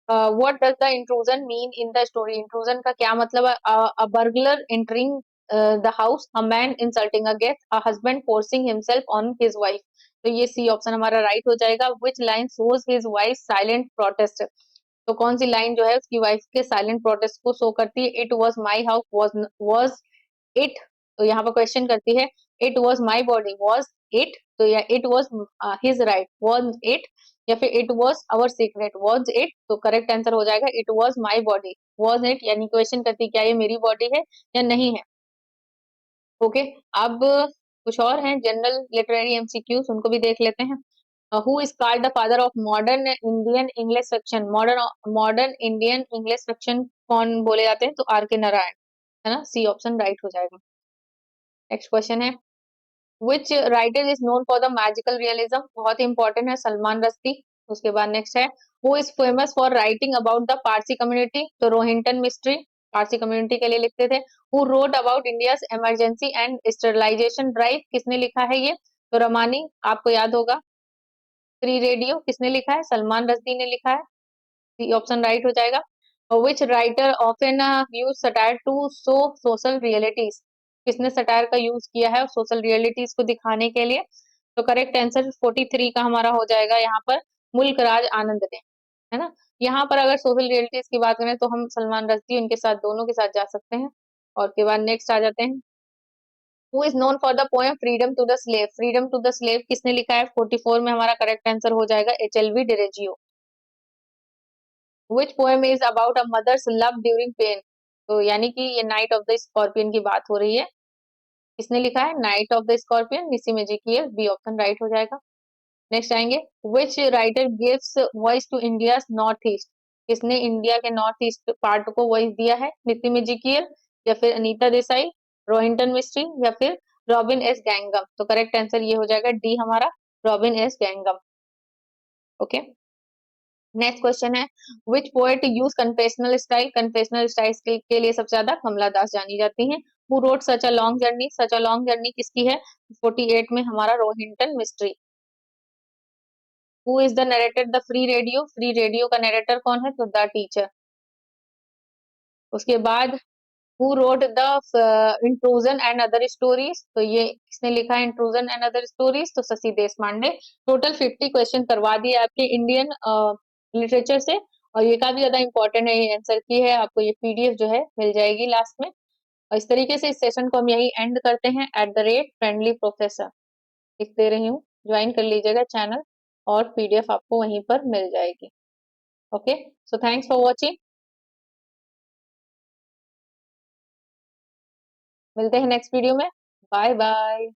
What does the intrusion mean in the story? Intrusion का क्या मतलब है? A burglar entering the house, a man insulting a guest, a husband forcing himself on his wife. तो ये C option हमारा right हो जाएगा। Which line shows his wife silent protest, तो कौन सी लाइन जो है उसकी वाइफ के साइलेंट प्रोटेस्ट को शो करती है? It was my house, was it, तो यहाँ पर क्वेश्चन करती है it was my body, was it, तो या it was his right, was it, या फिर it was our secret, was it. तो करेक्ट आंसर हो जाएगा it was my body, was it, यानी क्वेश्चन करती है क्या ये मेरी बॉडी है या नहीं है। ओके, अब कुछ और हैं जनरल लिटरेरी एमसीक्यूज, उनको भी देख लेते हैं। Who is called the father of modern Indian English section? Modern Indian English section कौन बोले जाते हैं? तो आर के नारायण, है ना? सी ऑप्शन राइट हो जाएगा। नेक्स्ट क्वेश्चन है which writer is known for the magical realism? बहुत ही इंपॉर्टेंट है, सलमान रश्दी। उसके बाद नेक्स्ट है who is famous for writing about the Parsi community? तो रोहिंटन मिस्ट्री पारसी कम्युनिटी के लिए लिखते थे। Who wrote about India's emergency and sterilisation drive? किसने लिखा है ये? तो रमानी, आपको याद होगा। फ्री रेडियो किसने लिखा है? सलमान रश्दी ने लिखा है। सी ऑप्शन राइट हो जाएगा। Which writer often use satire to show social realities? किसने सटायर का यूज किया है सोशल रियलिटीज को दिखाने के लिए? तो करेक्ट आंसर 43 का हमारा हो जाएगा यहाँ पर, मुल्क राज आनंद ने, है ना? यहाँ पर अगर सोशल रियलिटीज की बात करें तो हम सलमान रश्दी उनके साथ दोनों के साथ जा सकते हैं। और के बाद नेक्स्ट आ जाते हैं who is known for the poem freedom to the slave? Freedom to the slave किसने लिखा है? 44 में हमारा करेक्ट आंसर हो जाएगा HLV Derozio. Which poem is about a mother's love during pain? तो यानी कि ये नाइट ऑफ द स्कॉर्पियन की बात हो रही है। किसने लिखा है? Night of the scorpion, Nissim Ezekiel. B option right हो जाएगा। नेक्स्ट आएंगे which writer gives voice to India north east? किसने इंडिया के नॉर्थ ईस्ट पार्ट को वॉइस दिया है? निसी मेजिकियल, या फिर अनीता देसाई, रोहिंटन मिस्ट्री, या फिर रॉबिन एस गैंगम। तो करेक्ट आंसर ये हो जाएगा डी हमारा, Robin S Ngangom. Okay, next question है, which poet use confessional style. Confessional style के लिए सबसे ज्यादा कमला दास जानी जाती हैं। Who wrote such a long journey. Such a long journey किसकी है? 48 में हमारा Rohinton Mistry. Who is the narrator the free radio. Free radio का नरेटर कौन है? तो द टीचर। उसके बाद who wrote the intrusion and other stories. तो ये किसने लिखा है इंट्रूजन एंड अदर स्टोरीज? तो शशि देशपांडे। टोटल 50 क्वेश्चन करवा दिए आपके इंडियन लिटरेचर से, और ये काफी ज्यादा इंपॉर्टेंट है, ये आंसर की है। आपको ये पीडीएफ जो है मिल जाएगी लास्ट में। और इस तरीके से इस सेशन को हम यही एंड करते हैं। @फ्रेंडली प्रोफेसर लिख दे रही हूँ, ज्वाइन कर लीजिएगा चैनल, और पीडीएफ आपको वहीं पर मिल जाएगी। Okay, so thanks for watching. मिलते हैं नेक्स्ट वीडियो में। Bye bye.